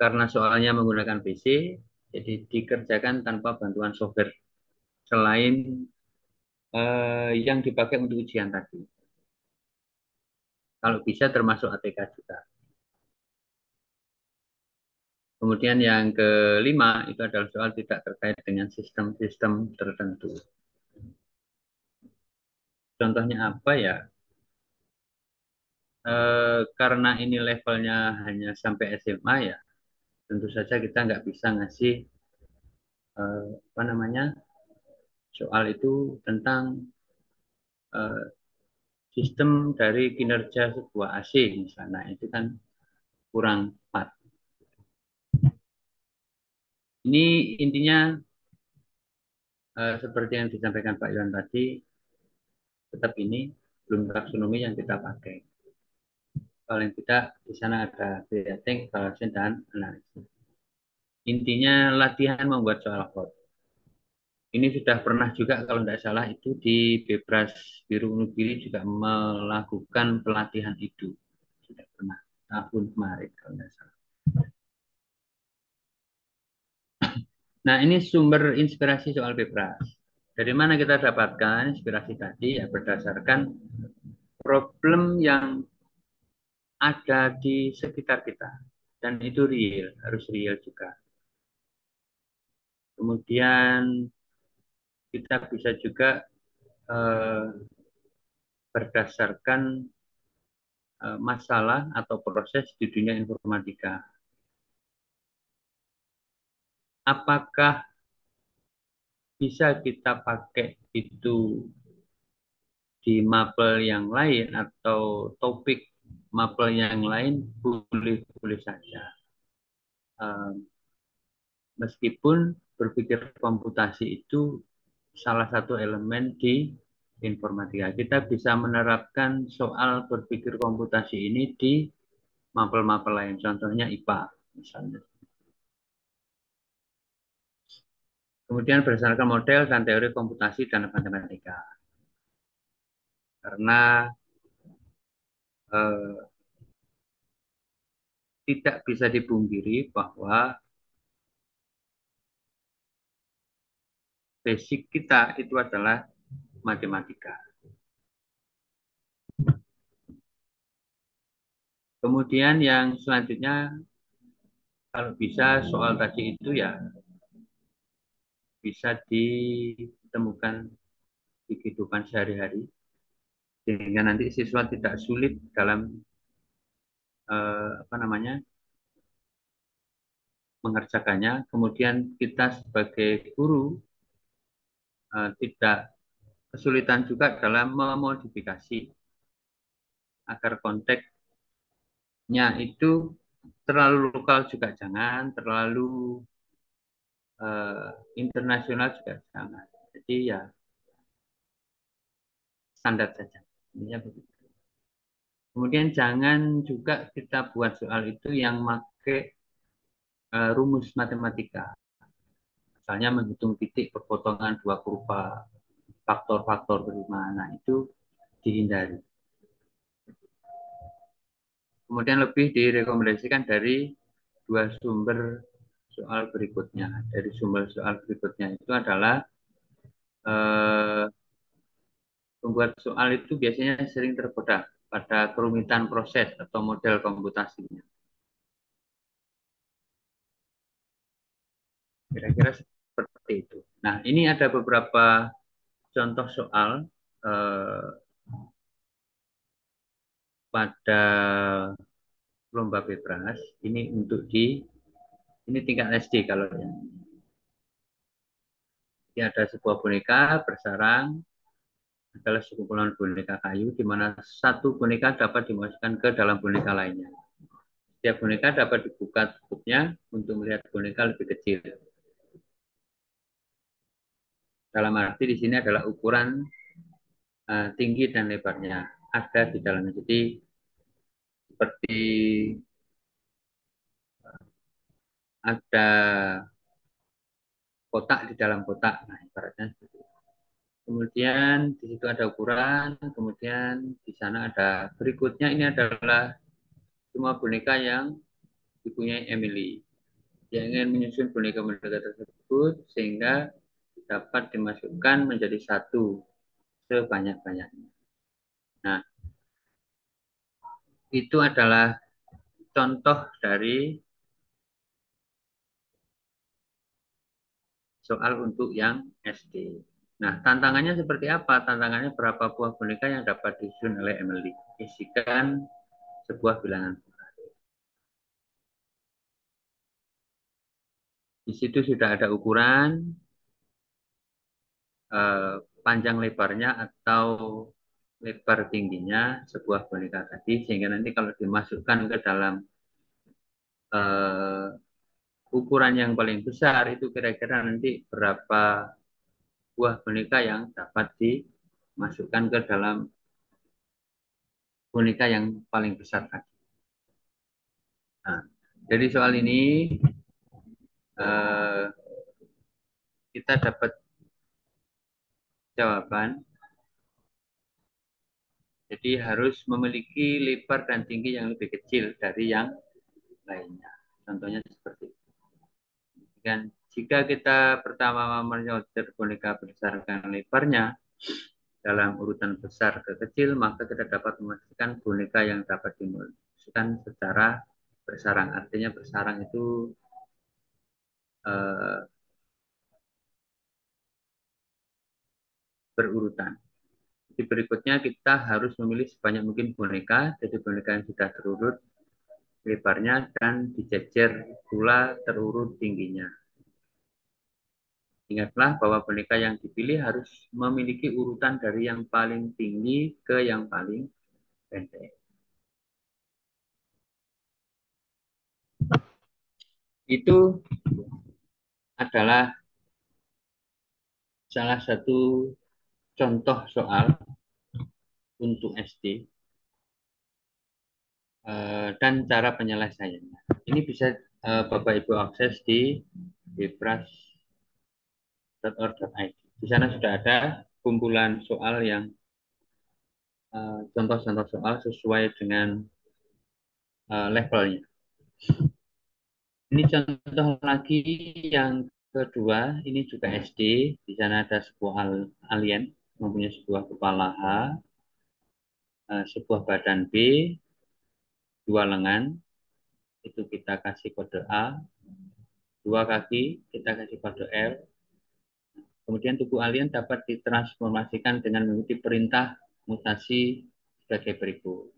[SPEAKER 4] karena soalnya menggunakan PC, jadi dikerjakan tanpa bantuan software selain yang dipakai untuk ujian tadi. Kalau bisa termasuk ATK juga. Kemudian yang kelima itu adalah soal tidak terkait dengan sistem-sistem tertentu. Contohnya apa ya? Karena ini levelnya hanya sampai SMA ya, tentu saja kita nggak bisa ngasih apa namanya soal itu tentang sistem dari kinerja sebuah AC misalnya, itu kan kurang tepat. Ini intinya seperti yang disampaikan Pak Iwan tadi, tetap ini belum taksonomi yang kita pakai. Paling tidak di sana ada creating, evaluation, dan analisis. Intinya latihan membuat soal hot. Ini sudah pernah juga kalau tidak salah itu di Bebras Biru Unugiri juga melakukan pelatihan itu. Sudah pernah tahun kemarin kalau tidak salah. Nah, ini sumber inspirasi soal Bebras. Dari mana kita dapatkan inspirasi tadi? Ya berdasarkan problem yang ada di sekitar kita. Dan itu real, harus real juga. Kemudian kita bisa juga berdasarkan masalah atau proses di dunia informatika. Apakah bisa kita pakai itu di mapel yang lain atau topik mapel yang lain? Boleh-boleh saja. Meskipun berpikir komputasi itu salah satu elemen di informatika. Kita bisa menerapkan soal berpikir komputasi ini di mapel-mapel lain, contohnya IPA misalnya. Kemudian berdasarkan model dan teori komputasi dan matematika. Karena tidak bisa dipungkiri bahwa basic kita itu adalah matematika. Kemudian yang selanjutnya, kalau bisa soal tadi itu ya bisa ditemukan di kehidupan sehari-hari, sehingga nanti siswa tidak sulit dalam mengerjakannya. Kemudian kita sebagai guru tidak kesulitan juga dalam memodifikasi agar konteksnya itu terlalu lokal juga jangan, terlalu internasional juga jangan. Jadi ya standar saja. Intinya begitu. Kemudian jangan juga kita buat soal itu yang pakai rumus matematika. Misalnya menghitung titik perpotongan dua kurva, faktor-faktor bagaimana, itu dihindari. Kemudian lebih direkomendasikan dari dua sumber soal berikutnya. Dari sumber soal berikutnya itu adalah pembuat soal itu biasanya sering tergoda pada kerumitan proses atau model komputasinya. Kira-kira seperti itu. Nah, ini ada beberapa contoh soal pada lomba Bebras. Ini untuk ini tingkat SD kalau ya. Ini ada sebuah boneka bersarang, adalah sekumpulan boneka kayu, di mana satu boneka dapat dimasukkan ke dalam boneka lainnya. Setiap boneka dapat dibuka tutupnya untuk melihat boneka lebih kecil. Dalam arti di sini adalah ukuran tinggi dan lebarnya ada di dalamnya. Jadi seperti ada kotak di dalam kotak. Nah, ibaratnya seperti itu. Kemudian di situ ada ukuran, kemudian di sana ada berikutnya, ini adalah semua boneka yang dipunyai Emily. Dia ingin menyusun boneka-boneka tersebut sehingga dapat dimasukkan menjadi satu sebanyak-banyaknya. Nah, itu adalah contoh dari soal untuk yang SD. Nah, tantangannya seperti apa? Tantangannya berapa buah boneka yang dapat disusun oleh Emily? Isikan sebuah bilangan. Di situ sudah ada ukuran, panjang lebarnya atau lebar tingginya sebuah boneka tadi, sehingga nanti kalau dimasukkan ke dalam ukuran yang paling besar itu kira-kira nanti berapa buah boneka yang dapat dimasukkan ke dalam boneka yang paling besar tadi. Nah, dari soal ini kita dapat jawaban. Jadi harus memiliki lebar dan tinggi yang lebih kecil dari yang lainnya. Contohnya seperti itu. Dan jika kita pertama menyortir boneka berdasarkan lebarnya dalam urutan besar ke kecil, maka kita dapat memastikan boneka yang dapat dimasukkan secara bersarang. Artinya bersarang itu berurutan. Di berikutnya kita harus memilih sebanyak mungkin boneka, jadi boneka yang sudah terurut lebarnya dan dijejer pula terurut tingginya. Ingatlah bahwa boneka yang dipilih harus memiliki urutan dari yang paling tinggi ke yang paling pendek. Itu adalah salah satu contoh soal untuk SD dan cara penyelesaiannya. Ini bisa Bapak Ibu akses di bebras.org.id. Di sana sudah ada kumpulan soal yang contoh-contoh soal sesuai dengan levelnya. Ini contoh lagi yang kedua, ini juga SD. Di sana ada sebuah alien mempunyai sebuah kepala H, sebuah badan B, dua lengan, itu kita kasih kode A, dua kaki, kita kasih kode L. Kemudian tubuh alien dapat ditransformasikan dengan mengikuti perintah mutasi sebagai berikut.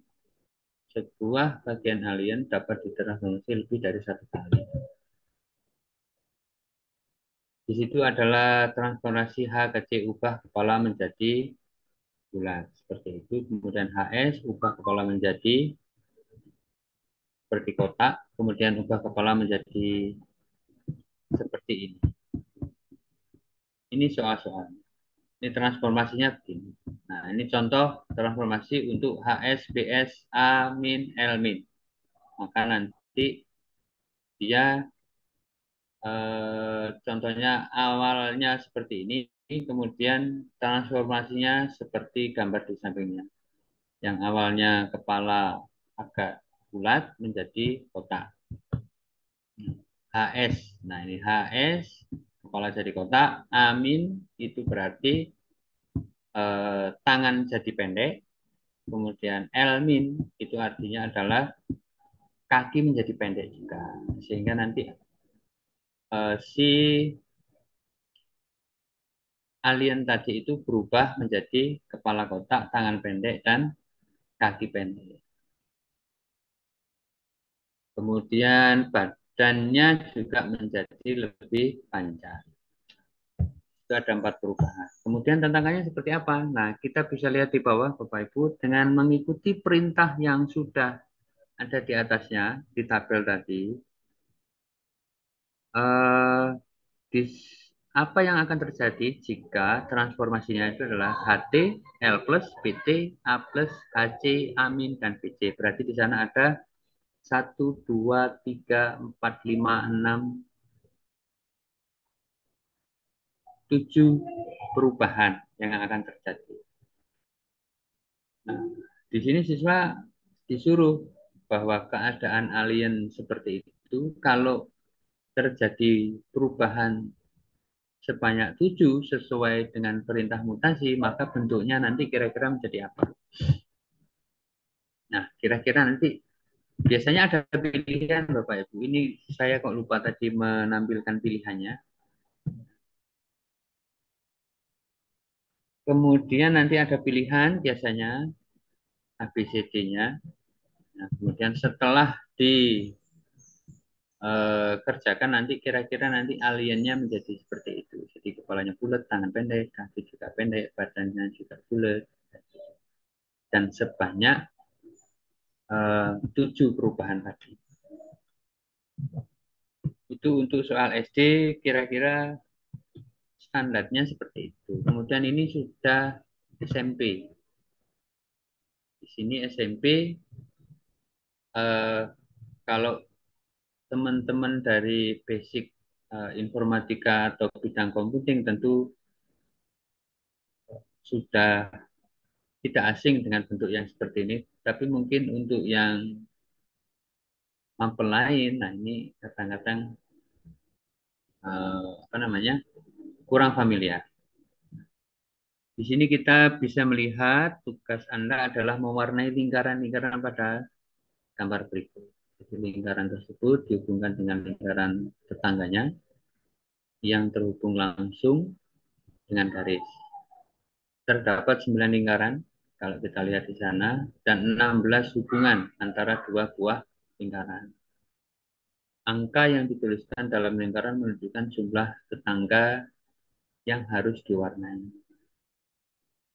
[SPEAKER 4] Sebuah bagian alien dapat ditransformasi lebih dari satu kali. Di situ adalah transformasi H ke C, ubah kepala menjadi bulat. Seperti itu. Kemudian HS, ubah kepala menjadi seperti kotak. Kemudian ubah kepala menjadi seperti ini. Ini soal-soal. Ini transformasinya begini. Nah, ini contoh transformasi untuk HS, BS, A, min, L, min. Maka nanti dia contohnya awalnya seperti ini, kemudian transformasinya seperti gambar di sampingnya. Yang awalnya kepala agak bulat menjadi kotak. HS, nah ini HS, kepala jadi kotak, amin itu berarti tangan jadi pendek, kemudian L-min itu artinya adalah kaki menjadi pendek juga, sehingga nanti si alien tadi itu berubah menjadi kepala kotak, tangan pendek, dan kaki pendek. Kemudian badannya juga menjadi lebih panjang. Itu ada 4 perubahan. Kemudian tantangannya seperti apa? Nah, kita bisa lihat di bawah, Bapak Ibu, dengan mengikuti perintah yang sudah ada di atasnya, di tabel tadi, apa yang akan terjadi jika transformasinya itu adalah HT, L plus, BT, A plus, HC, Amin, dan BC. Berarti di sana ada 1, 2, 3, 4, 5, 6, 7 perubahan yang akan terjadi. Nah, di sini siswa disuruh bahwa keadaan alien seperti itu, kalau terjadi perubahan sebanyak 7 sesuai dengan perintah mutasi, maka bentuknya nanti kira-kira menjadi apa? Nah, kira-kira nanti biasanya ada pilihan Bapak Ibu. Ini saya kok lupa tadi menampilkan pilihannya. Kemudian nanti ada pilihan biasanya ABCD-nya. Nah, kemudian setelah dikerjakan nanti kira-kira nanti aliennya menjadi seperti itu. Jadi kepalanya bulat, tangan pendek, kaki juga pendek, badannya juga bulat. Dan sebanyak 7 perubahan tadi. Itu untuk soal SD kira-kira standarnya seperti itu. Kemudian ini sudah SMP. Di sini SMP kalau teman-teman dari basic informatika atau bidang computing tentu sudah tidak asing dengan bentuk yang seperti ini. Tapi mungkin untuk yang mempelai, nah ini kadang-kadang kurang familiar. Di sini kita bisa melihat tugas Anda adalah mewarnai lingkaran-lingkaran pada gambar berikut. Jadi lingkaran tersebut dihubungkan dengan lingkaran tetangganya yang terhubung langsung dengan garis. Terdapat 9 lingkaran kalau kita lihat di sana dan 16 hubungan antara dua buah lingkaran. Angka yang dituliskan dalam lingkaran menunjukkan jumlah tetangga yang harus diwarnai.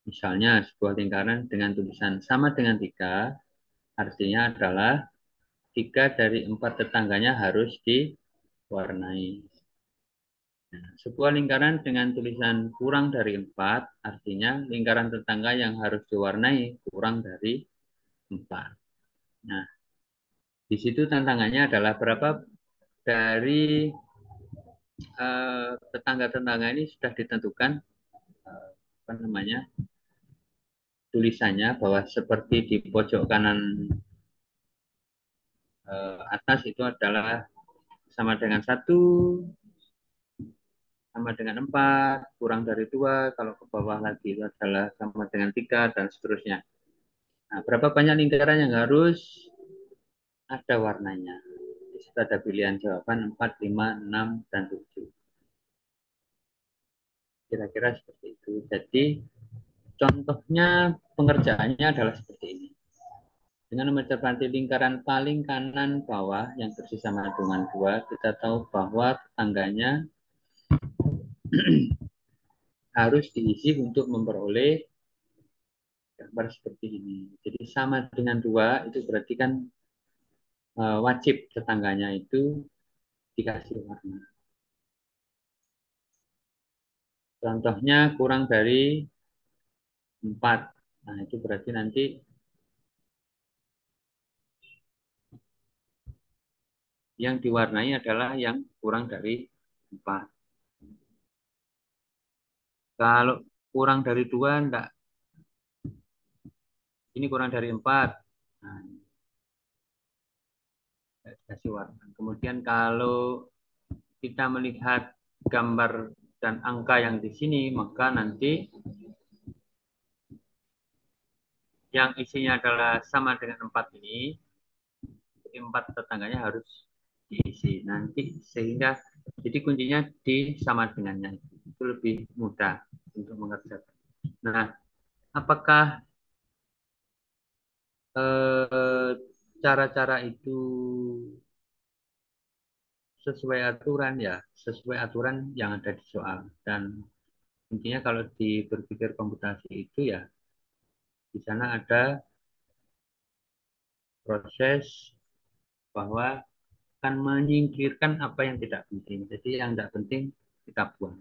[SPEAKER 4] Misalnya sebuah lingkaran dengan tulisan sama dengan 3, artinya adalah 3 dari 4 tetangganya harus diwarnai. Nah, sebuah lingkaran dengan tulisan kurang dari 4, artinya lingkaran tetangga yang harus diwarnai kurang dari 4. Nah, di situ tantangannya adalah berapa dari tetangga-tetangga ini sudah ditentukan tulisannya bahwa seperti di pojok kanan atas itu adalah sama dengan 1, sama dengan 4, kurang dari 2, kalau ke bawah lagi itu adalah sama dengan 3, dan seterusnya. Nah, berapa banyak lingkaran yang harus ada warnanya? Di situ ada pilihan jawaban 4, 5, 6, dan 7. Kira-kira seperti itu. Jadi, contohnya pengerjaannya adalah seperti ini. Dengan mencermati lingkaran paling kanan bawah yang bersih sama dengan 2, kita tahu bahwa tetangganya harus diisi untuk memperoleh gambar seperti ini. Jadi sama dengan 2, itu berarti kan wajib tetangganya itu dikasih warna. Contohnya kurang dari 4. Nah, itu berarti nanti yang diwarnai adalah yang kurang dari 4. Kalau kurang dari 2, enggak. Ini kurang dari 4. Nah, kasih warna. Kemudian kalau kita melihat gambar dan angka yang di sini, maka nanti yang isinya adalah sama dengan 4 ini, 4 tetangganya harus diisi nanti, sehingga jadi kuncinya di sama dengannya itu lebih mudah untuk mengerjakan. Nah, apakah cara-cara itu sesuai aturan? Ya, sesuai aturan yang ada di soal. Dan intinya kalau di berpikir komputasi itu ya di sana ada proses bahwa akan menyingkirkan apa yang tidak penting. Jadi yang tidak penting kita buang.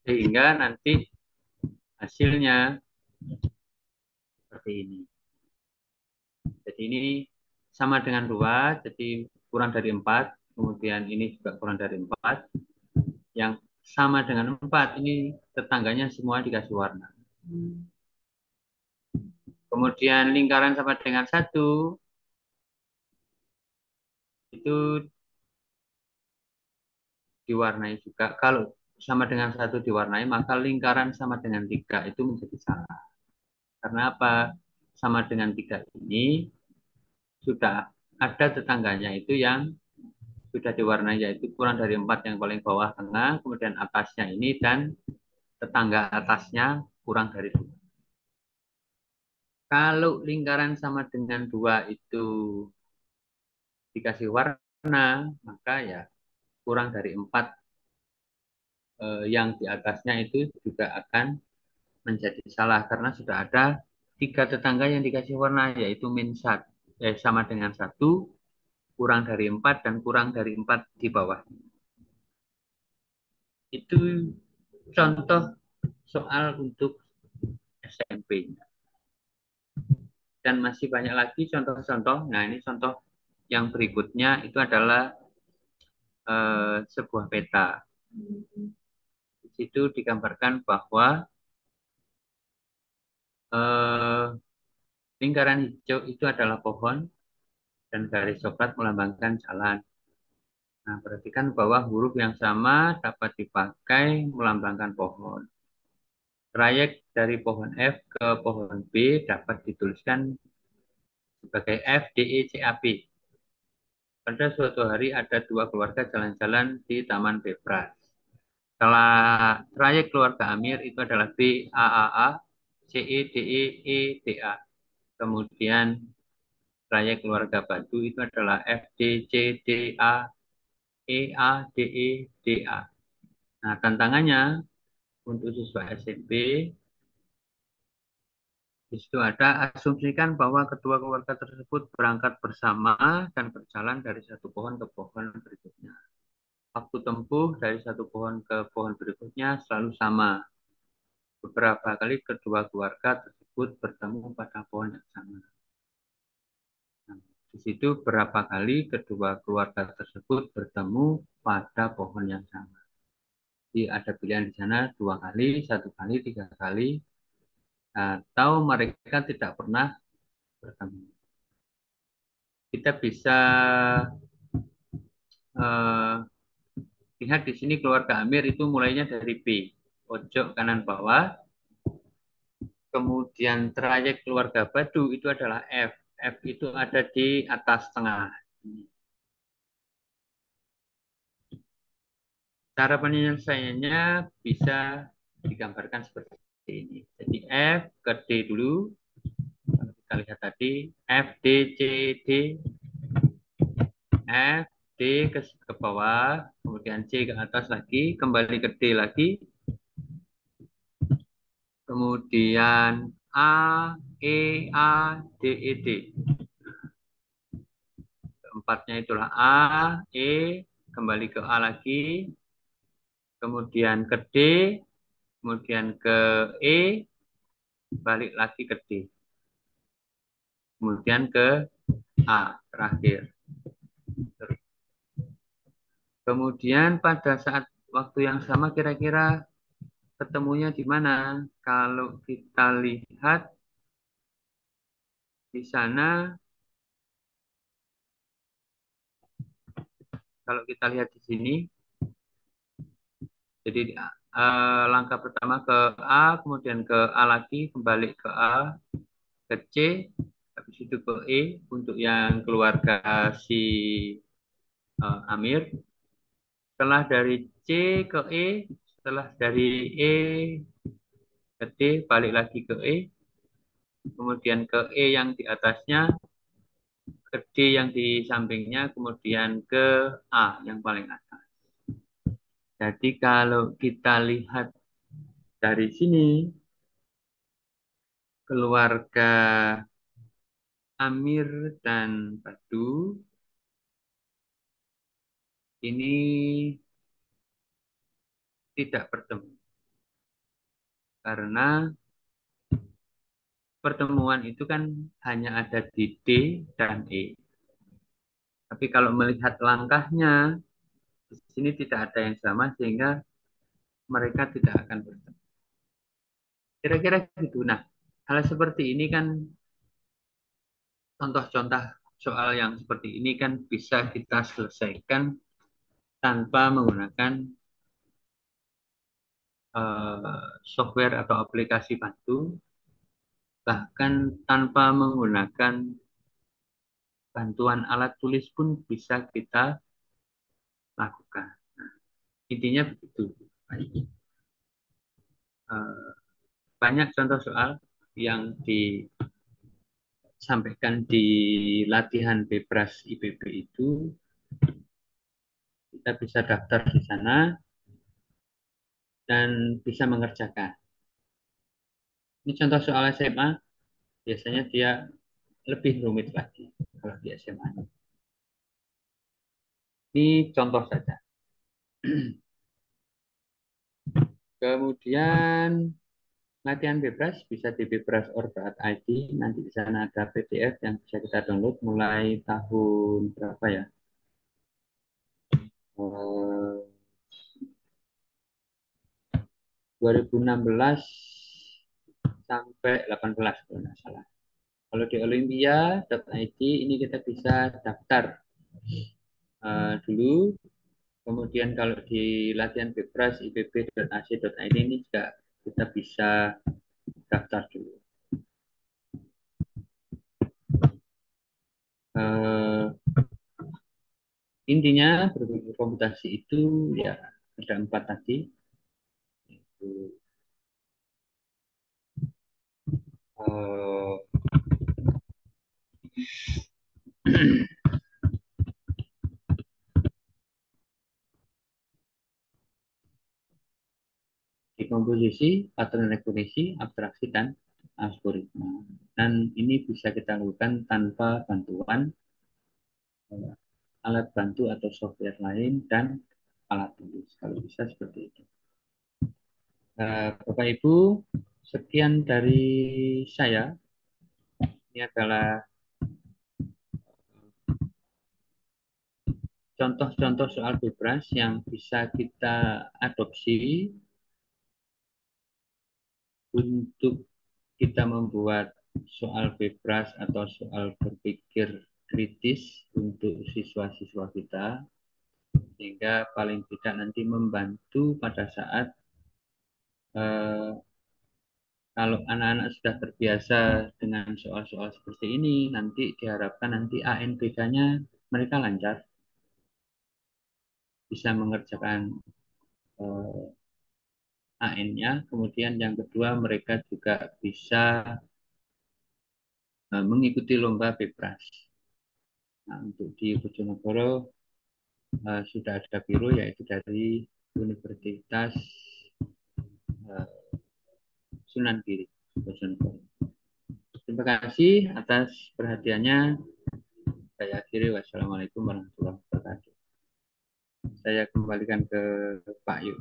[SPEAKER 4] Sehingga nanti hasilnya seperti ini. Jadi ini sama dengan 2, jadi kurang dari 4. Kemudian ini juga kurang dari 4. Yang sama dengan 4, ini tetangganya semua dikasih warna. Kemudian lingkaran sama dengan 1, itu diwarnai juga. Kalau sama dengan 1 diwarnai, maka lingkaran sama dengan 3 itu menjadi salah. Karena apa? Sama dengan 3 ini sudah ada tetangganya itu yang sudah diwarnai, yaitu kurang dari 4 yang paling bawah tengah, kemudian atasnya ini, dan tetangga atasnya kurang dari 2. Kalau lingkaran sama dengan 2 itu dikasih warna, maka ya kurang dari 4 yang di atasnya itu juga akan menjadi salah karena sudah ada 3 tetangga yang dikasih warna, yaitu sama dengan 1, kurang dari 4, dan kurang dari 4 di bawah. Itu contoh soal untuk SMP. Dan masih banyak lagi contoh-contoh. Nah, ini contoh yang berikutnya itu adalah sebuah peta. Di situ digambarkan bahwa lingkaran hijau itu adalah pohon dan garis coklat melambangkan jalan. Nah, perhatikan bahwa huruf yang sama dapat dipakai melambangkan pohon. Trayek dari pohon F ke pohon B dapat dituliskan sebagai F, D, E, C, A, B. Pada suatu hari ada 2 keluarga jalan-jalan di Taman Bebras. Setelah trayek keluarga Amir itu adalah B, A, A, A, C, E, D, E, E, D, A. Kemudian trayek keluarga Batu itu adalah F, D, C, D, A, E, A, D, E, D, A. Nah, tantangannya untuk siswa SMP, di situ ada asumsikan bahwa kedua keluarga tersebut berangkat bersama dan berjalan dari satu pohon ke pohon berikutnya. Waktu tempuh dari satu pohon ke pohon berikutnya selalu sama. Beberapa kali kedua keluarga tersebut bertemu pada pohon yang sama. Nah, di situ berapa kali kedua keluarga tersebut bertemu pada pohon yang sama. Jadi ada pilihan di sana 2 kali, 1 kali, 3 kali, atau mereka tidak pernah bertemu. Kita bisa lihat di sini keluarga Amir itu mulainya dari B, pojok kanan bawah. Kemudian trayek keluarga Badu itu adalah F. F itu ada di atas tengah. Cara penyelesaiannya bisa digambarkan seperti ini. Jadi F ke D dulu. Kalau kita lihat tadi, F, D, C, D, F, D ke bawah, kemudian C ke atas lagi, kembali ke D lagi, kemudian A, E, A, D, E, D. Keempatnya itulah A, E, kembali ke A lagi, kemudian ke D, kemudian ke E, balik lagi ke D. Kemudian ke A, terakhir. Kemudian pada saat waktu yang sama kira-kira ketemunya di mana? Kalau kita lihat di sana, kalau kita lihat di sini, jadi langkah pertama ke A, kemudian ke A lagi, kembali ke A, ke C, habis itu ke E untuk yang keluarga si Amir. Setelah dari C ke E, setelah dari E ke D, balik lagi ke E, kemudian ke E yang di atasnya, ke D yang di sampingnya, kemudian ke A yang paling atas. Jadi kalau kita lihat dari sini, keluarga Amir dan Badu ini tidak bertemu. Karena pertemuan itu kan hanya ada di D dan E. Tapi kalau melihat langkahnya, di sini tidak ada yang sama sehingga mereka tidak akan bertemu. Kira-kira gitu. Nah, hal seperti ini kan contoh-contoh soal yang seperti ini kan bisa kita selesaikan tanpa menggunakan software atau aplikasi bantu, bahkan tanpa menggunakan bantuan alat tulis pun bisa kita lakukan. Nah, intinya begitu. banyak contoh soal yang disampaikan di latihan Bebras IPB itu, kita bisa daftar di sana dan bisa mengerjakan. Ini contoh soal SMA, biasanya dia lebih rumit lagi kalau di SMA. Ini contoh saja. Kemudian latihan Bebras bisa di bebras.org.id. Nanti di sana ada PDF yang bisa kita download mulai tahun berapa ya? 2016 sampai 18 kalau nggak salah. Kalau di olympia.id ini kita bisa daftar dulu. Kemudian kalau di latihan Bebras ibb.ac.id ini juga kita bisa daftar dulu. Intinya berbagai komputasi itu ya ada 4 tadi. Itu, dekomposisi, pattern recognition, abstraksi, dan algoritma. Dan ini bisa kita lakukan tanpa bantuan alat bantu atau software lain dan alat tulis. Kalau bisa seperti itu. Bapak Ibu, sekian dari saya. Ini adalah contoh-contoh soal Bebras yang bisa kita adopsi untuk kita membuat soal Bebras atau soal berpikir kritis untuk siswa-siswa kita, sehingga paling tidak nanti membantu pada saat kalau anak-anak sudah terbiasa dengan soal-soal seperti ini, nanti diharapkan nanti ANPK-nya mereka lancar, bisa mengerjakan AN-nya. Kemudian yang kedua, mereka juga bisa mengikuti lomba Bebras. Nah, untuk di Bojonegoro sudah ada biro, yaitu dari Universitas Sunan Giri, Bojonegoro. Terima kasih atas perhatiannya. Saya akhiri. Wassalamualaikum warahmatullahi wabarakatuh. Saya kembalikan ke Pak Yu.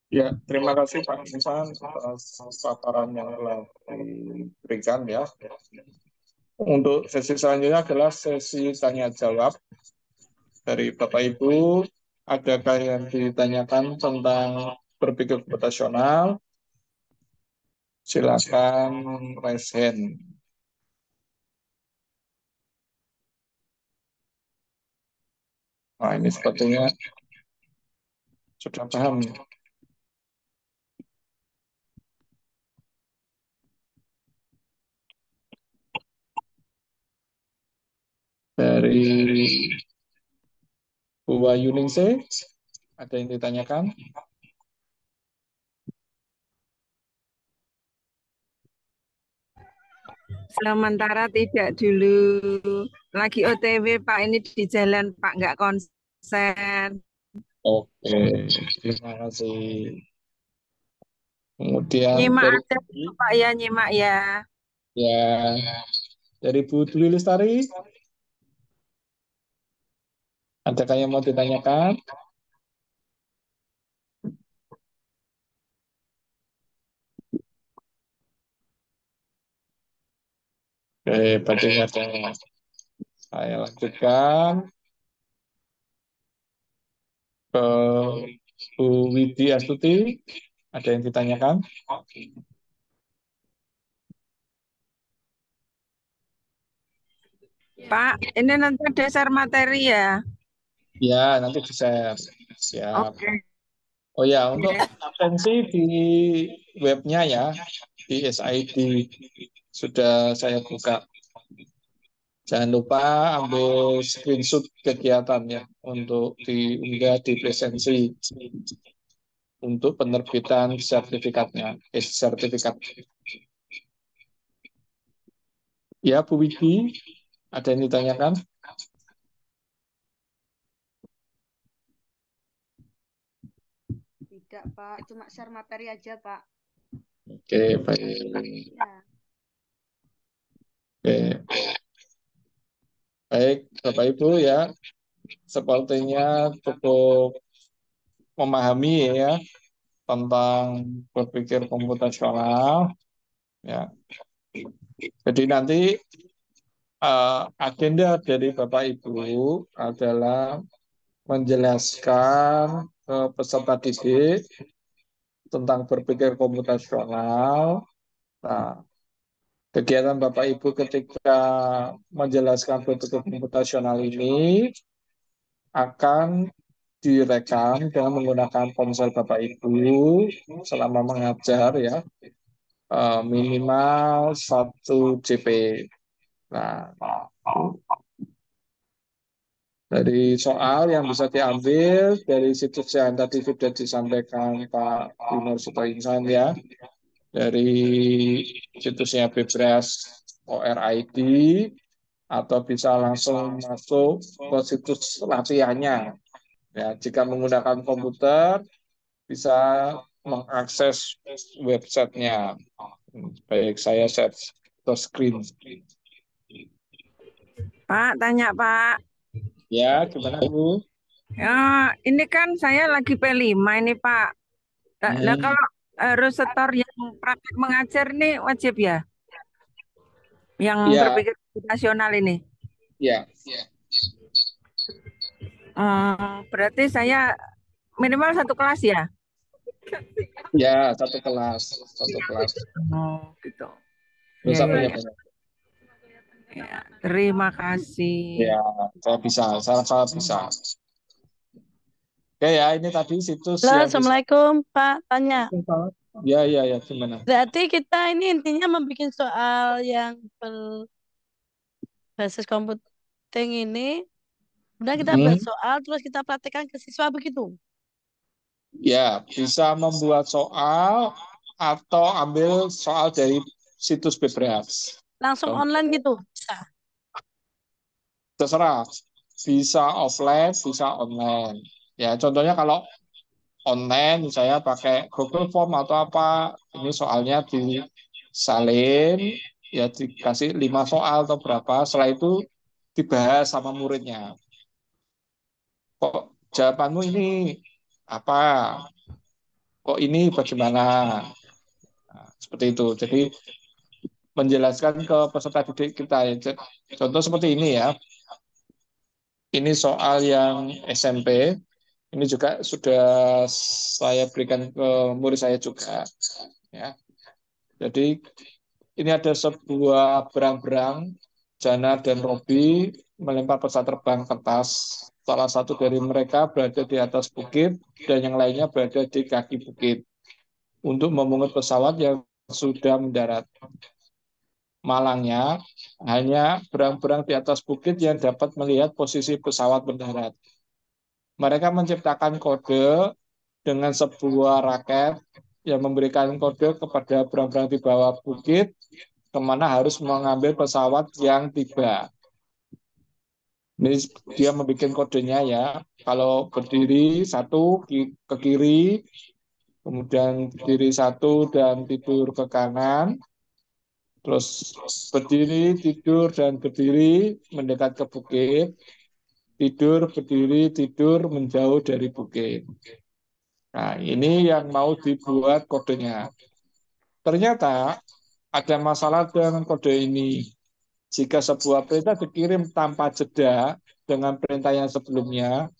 [SPEAKER 2] Ya, terima kasih Pak Susan atas paparan yang telah diberikan ya. Untuk sesi selanjutnya adalah sesi tanya jawab dari Bapak Ibu. Adakah yang ditanyakan tentang berpikir komputasional? Silakan raise hand. Nah, ini sepertinya sudah paham. Dari Bu Wayuningse, ada yang ditanyakan?
[SPEAKER 5] Sementara tidak dulu. Lagi OTW Pak, ini di jalan Pak, nggak konsen.
[SPEAKER 2] Oke, terima kasih. Kemudian
[SPEAKER 5] Nyimak
[SPEAKER 2] dari
[SPEAKER 5] aja Pak ya, nyimak ya.
[SPEAKER 2] ya dari Bu Dwi Lestari, adakah yang mau ditanyakan? Oke, berarti ada. Saya lanjutkan ke Bu Widi Astuti. Ada yang ditanyakan?
[SPEAKER 5] Pak, ini nanti ada share materi ya.
[SPEAKER 2] Ya, nanti di-share. Siap.
[SPEAKER 5] Oke.
[SPEAKER 2] Oh ya, untuk absensi di webnya ya, di SID sudah saya buka. Jangan lupa ambil screenshot kegiatannya untuk diunggah di presensi. untuk penerbitan sertifikatnya, sertifikat. Ya, Bu Widi, ada yang ditanyakan?
[SPEAKER 3] Tidak, Pak. Cuma share materi aja, Pak.
[SPEAKER 2] Oke, baik.
[SPEAKER 3] Ya.
[SPEAKER 2] Oke. Baik, Bapak Ibu ya, sepertinya cukup memahami ya tentang berpikir komputasional ya. Jadi nanti agenda dari Bapak Ibu adalah menjelaskan ke peserta didik tentang berpikir komputasional. Nah, kegiatan Bapak Ibu ketika menjelaskan berpikir komputasional ini akan direkam dengan menggunakan ponsel Bapak Ibu selama mengajar ya, minimal 1 JP. Nah, dari soal yang bisa diambil dari situs yang tadi sudah disampaikan Pak Yunus Insan ya, dari situsnya Bebras ORID, atau bisa langsung masuk ke situs latihannya. Ya, jika menggunakan komputer bisa mengakses websitenya. Baik, saya share ke screen.
[SPEAKER 5] Pak, tanya Pak.
[SPEAKER 2] Ya, gimana Bu?
[SPEAKER 5] Ya, ini kan saya lagi P5 ini Pak. Lah kalau harus setor yang praktek mengajar ini wajib ya? Yang
[SPEAKER 2] Ya,
[SPEAKER 5] berpikir nasional ini.
[SPEAKER 2] ya,
[SPEAKER 5] Berarti saya minimal satu kelas ya?
[SPEAKER 2] ya, satu kelas, satu kelas.
[SPEAKER 5] Oh, gitu. Ya,
[SPEAKER 2] Bisa
[SPEAKER 5] ya,
[SPEAKER 2] punya
[SPEAKER 5] ya.
[SPEAKER 2] banyak.
[SPEAKER 5] Ya, terima kasih.
[SPEAKER 2] Ya, saya bisa, saya bisa. Oke ya, ini tadi situs
[SPEAKER 6] Halo,
[SPEAKER 2] yang bisa.
[SPEAKER 6] Assalamualaikum, Pak. Tanya.
[SPEAKER 2] Ya, ya, ya, gimana?
[SPEAKER 6] Berarti kita ini intinya membuat soal yang berbasis komputing ini, kemudian kita buat soal, terus kita praktekkan ke siswa begitu.
[SPEAKER 2] Ya, bisa membuat soal atau ambil soal dari situs Bebras.
[SPEAKER 6] Langsung online gitu. Bisa.
[SPEAKER 2] Terserah, bisa offline, bisa online. Ya, contohnya kalau online, saya pakai Google Form atau apa, ini soalnya disalin, ya dikasih 5 soal atau berapa, setelah itu dibahas sama muridnya. Kok jawabanmu ini apa? Kok ini bagaimana? Nah, seperti itu. Jadi menjelaskan ke peserta didik kita. Contoh seperti ini ya. Ini soal yang SMP. Ini juga sudah saya berikan ke murid saya juga. Ya. Jadi ini ada sebuah berang-berang, Jana dan Robi melempar pesawat terbang kertas. Salah satu dari mereka berada di atas bukit dan yang lainnya berada di kaki bukit untuk memungut pesawat yang sudah mendarat. Malangnya, hanya berang-berang di atas bukit yang dapat melihat posisi pesawat mendarat. Mereka menciptakan kode dengan sebuah raket yang memberikan kode kepada berang-berang di bawah bukit kemana harus mengambil pesawat yang tiba. Ini dia membuat kodenya ya. Kalau berdiri satu ke kiri, kemudian berdiri satu dan tidur ke kanan, terus berdiri, tidur, dan berdiri mendekat ke bukit, tidur, berdiri, tidur menjauh dari bukit. Nah, ini yang mau dibuat kodenya. Ternyata ada masalah dengan kode ini. Jika sebuah perintah dikirim tanpa jeda dengan perintah yang sebelumnya,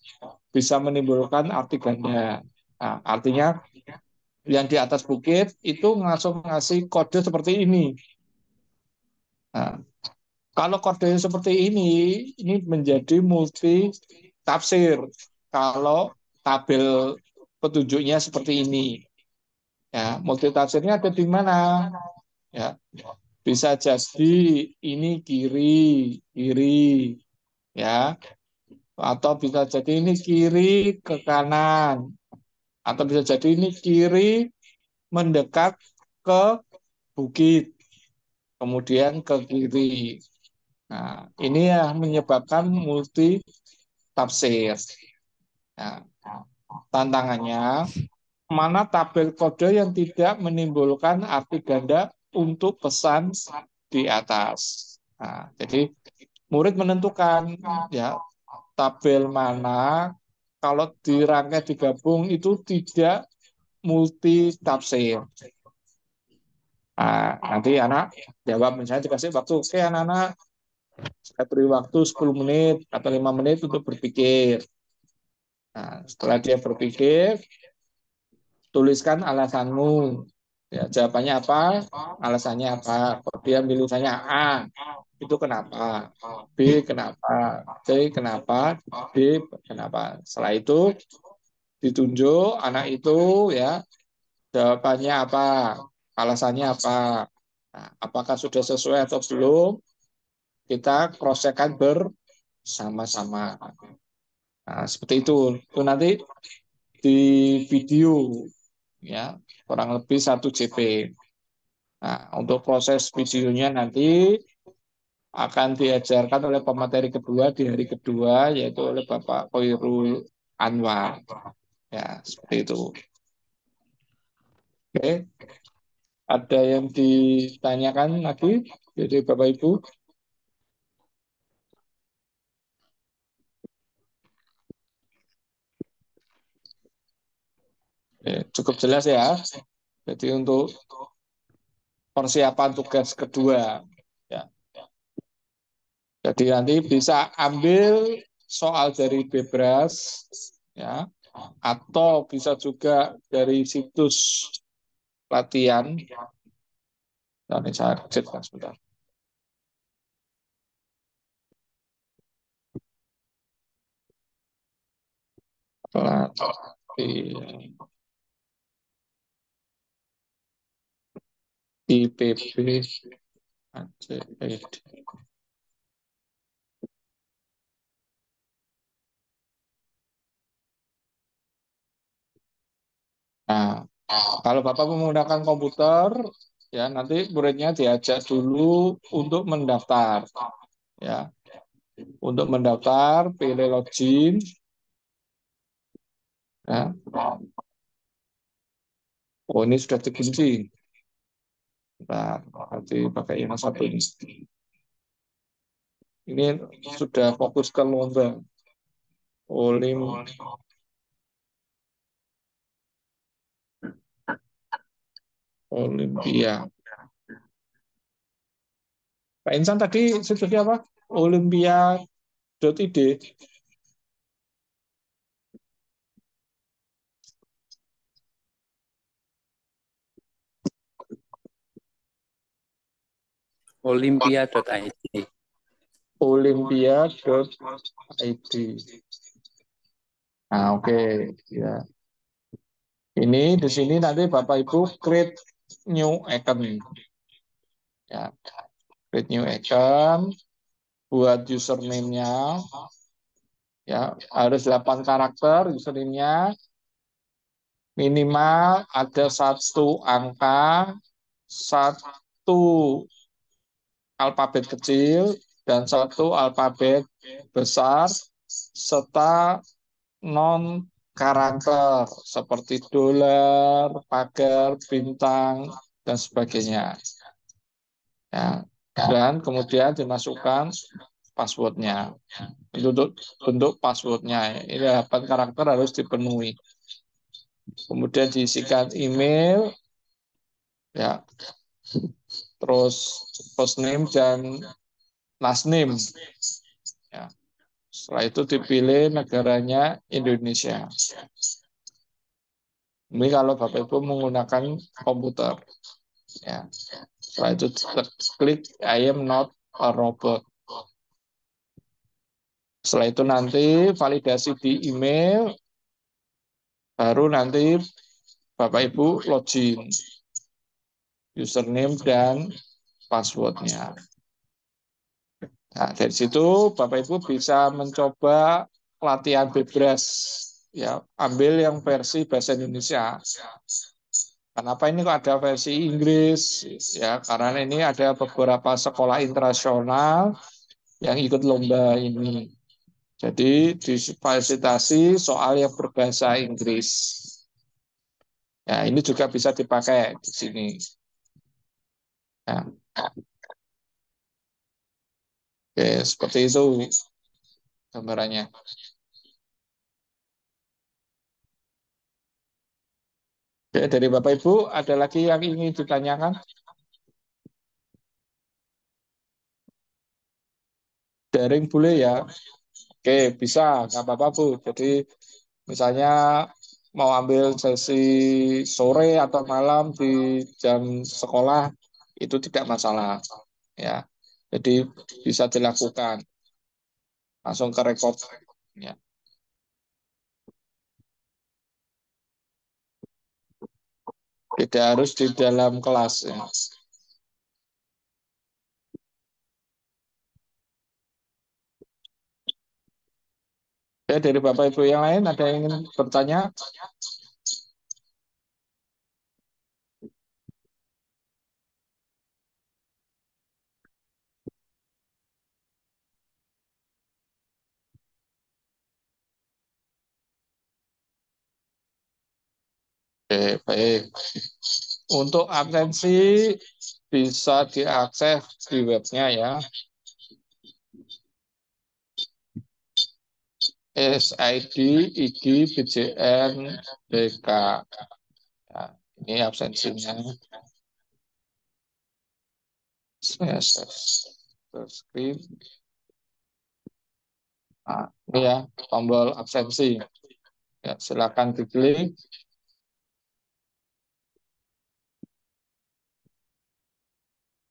[SPEAKER 2] bisa menimbulkan arti ganda. Nah, artinya yang di atas bukit itu langsung ngasih kode seperti ini. Nah, kalau kodenya seperti ini menjadi multi tafsir. Kalau tabel petunjuknya seperti ini, ya multi tafsirnya ada di mana? Ya, bisa jadi ini kiri, kiri, ya, atau bisa jadi ini kiri ke kanan, Atau bisa jadi ini kiri mendekat ke bukit, kemudian ke kiri. Nah, ini yang menyebabkan multi tafsir. Nah, tantangannya, mana tabel kode yang tidak menimbulkan arti ganda untuk pesan di atas. Nah, jadi murid menentukan ya tabel mana kalau dirangkai digabung itu tidak multi tafsir. Nah, nanti anak jawab, misalnya dikasih waktu, oke anak-anak saya beri waktu 10 menit atau 5 menit untuk berpikir. Nah, setelah dia berpikir, tuliskan alasanmu. Ya, jawabannya apa? Alasannya apa? Kalau dia misalnya A, itu kenapa? B kenapa? C kenapa? D kenapa? Setelah itu ditunjuk anak itu ya jawabannya apa? Alasannya apa? Nah, apakah sudah sesuai atau belum? Kita cross-check-kan bersama-sama. Nah, seperti itu. Itu nanti di video ya kurang lebih 1 JP. Nah, untuk proses videonya nanti akan diajarkan oleh pemateri kedua di hari kedua, yaitu oleh Bapak Khairul Anwar. Ya, seperti itu. Oke, ada yang ditanyakan lagi dari Bapak Ibu? Oke, cukup jelas ya. Jadi untuk persiapan tugas kedua, ya. Jadi nanti bisa ambil soal dari Bebras, ya, atau bisa juga dari situs latihan. Nanti saya cek sebentar. Latihan IPB ACED. Nah, kalau Bapak menggunakan komputer, ya nanti muridnya diajak dulu untuk mendaftar, ya. Untuk mendaftar, pilih login, ya. Oh, ini sudah dikunci. Nah, nanti pakai yang satu ini. Ini sudah fokus ke lomba Olimpia. Pak Insan tadi situsnya apa? Olimpia.id.
[SPEAKER 7] Olimpia.id.
[SPEAKER 2] Olimpia.id. Nah, oke, ya. Ini di sini nanti Bapak Ibu create new account. Ya, create new account, buat username-nya. Ya, harus 8 karakter username-nya. Minimal ada 1 angka, 1 alfabet kecil, dan 1 alfabet besar, serta non karakter seperti dolar, pagar, bintang, dan sebagainya. Ya, dan kemudian dimasukkan passwordnya. Untuk bentuk passwordnya, ini 8 karakter harus dipenuhi. Kemudian diisikan email, ya, terus first name dan last name. Ya. Setelah itu dipilih negaranya Indonesia. Ini kalau Bapak Ibu menggunakan komputer. Ya. Setelah itu klik I am not a robot. Setelah itu nanti validasi di email, baru nanti Bapak Ibu login username dan passwordnya. Nah, dari situ Bapak Ibu bisa mencoba latihan Bebras ya ambil yang versi bahasa Indonesia. Kenapa ini kok ada versi Inggris? Ya, karena ini ada beberapa sekolah internasional yang ikut lomba ini. Jadi difasilitasi soal yang berbahasa Inggris. Ya, ini juga bisa dipakai di sini. Ya. Oke, seperti itu gambarannya. Oke, dari Bapak Ibu, ada lagi yang ingin ditanyakan? Daring boleh ya? Oke, bisa, nggak apa-apa Bu. Jadi misalnya mau ambil sesi sore atau malam di jam sekolah, itu tidak masalah. Ya, jadi bisa dilakukan. Langsung ke record. Ya. Tidak harus di dalam kelas. Ya. Ya, dari Bapak Ibu yang lain ada yang ingin bertanya? Oke, baik. Untuk absensi bisa diakses di webnya ya. SID, ID, BJN, BK. Ya, ini absensinya. Saya screen. Nah, ini ya tombol absensi. Ya, silakan diklik.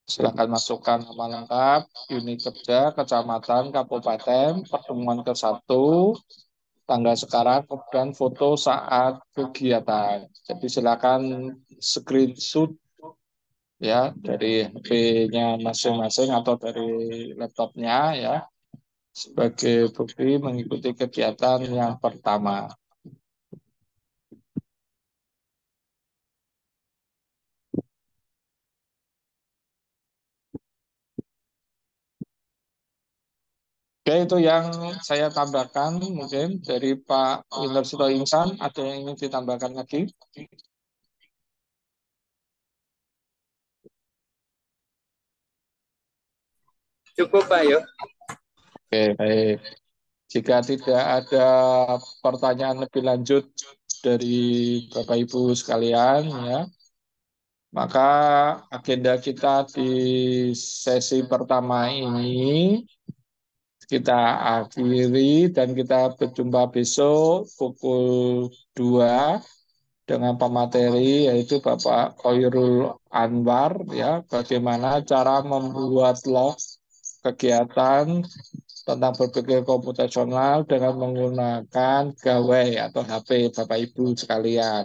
[SPEAKER 2] Silakan masukkan nama lengkap, unit kerja, kecamatan, kabupaten, pertemuan ke-1, tanggal sekarang, kemudian foto saat kegiatan. Jadi silakan screenshot ya dari HP-nya masing-masing atau dari laptopnya ya sebagai bukti mengikuti kegiatan yang pertama. Oke, itu yang saya tambahkan mungkin dari Pak Wintersito Insan. Ada yang ingin ditambahkan lagi?
[SPEAKER 4] Cukup Pak Yo.
[SPEAKER 2] Oke, baik. Jika tidak ada pertanyaan lebih lanjut dari Bapak Ibu sekalian, ya, maka agenda kita di sesi pertama ini kita akhiri dan kita berjumpa besok pukul 2 dengan pemateri yaitu Bapak Khairul Anwar ya, bagaimana cara membuat log kegiatan tentang berpikir komputasional dengan menggunakan gawai atau HP Bapak Ibu sekalian.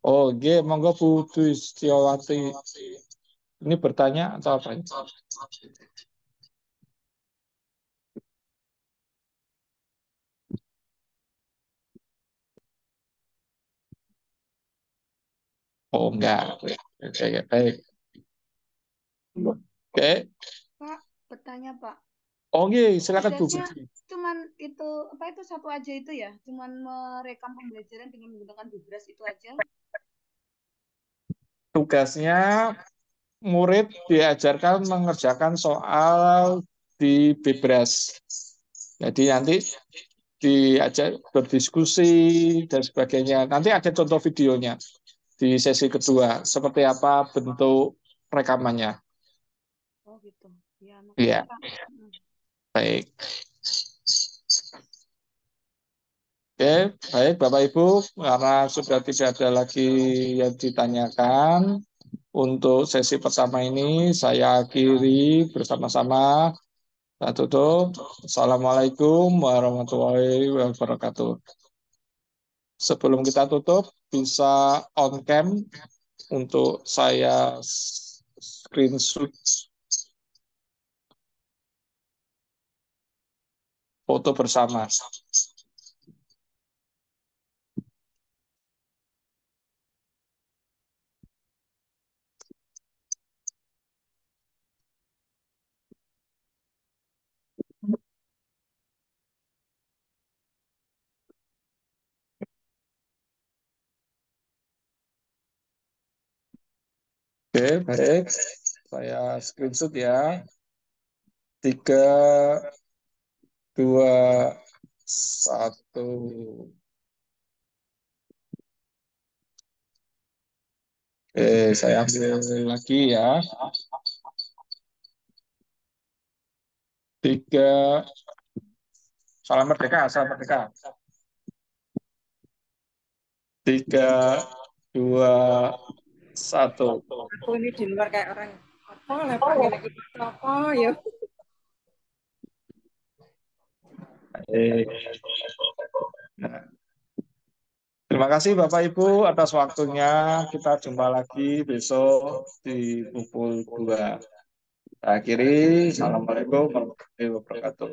[SPEAKER 2] Oh, monggo Bu Dwistiawati. Ini bertanya atau apa? Oh, enggak. Oke, baik. Oke.
[SPEAKER 3] Pak, bertanya Pak.
[SPEAKER 2] Oh, silakan Bu.
[SPEAKER 3] Tugasnya cuman itu apa itu satu aja itu ya? Cuman merekam pembelajaran dengan menggunakan Bibras itu aja?
[SPEAKER 2] Tugasnya murid diajarkan mengerjakan soal di Bibras. Jadi nanti diajak berdiskusi dan sebagainya. Nanti ada contoh videonya di sesi kedua. Seperti apa bentuk rekamannya.
[SPEAKER 3] Oh gitu. Ya,
[SPEAKER 2] Iya,
[SPEAKER 3] makasih Pak.
[SPEAKER 2] baik. Oke, baik Bapak Ibu, karena sudah tidak ada lagi yang ditanyakan, untuk sesi pertama ini saya akhiri bersama-sama. Saya tutup. Assalamualaikum warahmatullahi wabarakatuh. Sebelum kita tutup, bisa on cam untuk saya screenshot foto bersama. Oke, baik. Saya screenshot ya. 3, 2, 1. Oke, saya ambil lagi ya. 3, salam merdeka, salam merdeka. 3, 2, 1.
[SPEAKER 5] Aku ini di luar kayak orang apa lah Pak ngene iki apa ya.
[SPEAKER 2] Baik. Nah, terima kasih Bapak Ibu atas waktunya. Kita jumpa lagi besok di pukul 2. Akhiri, Assalamualaikum warahmatullahi wabarakatuh.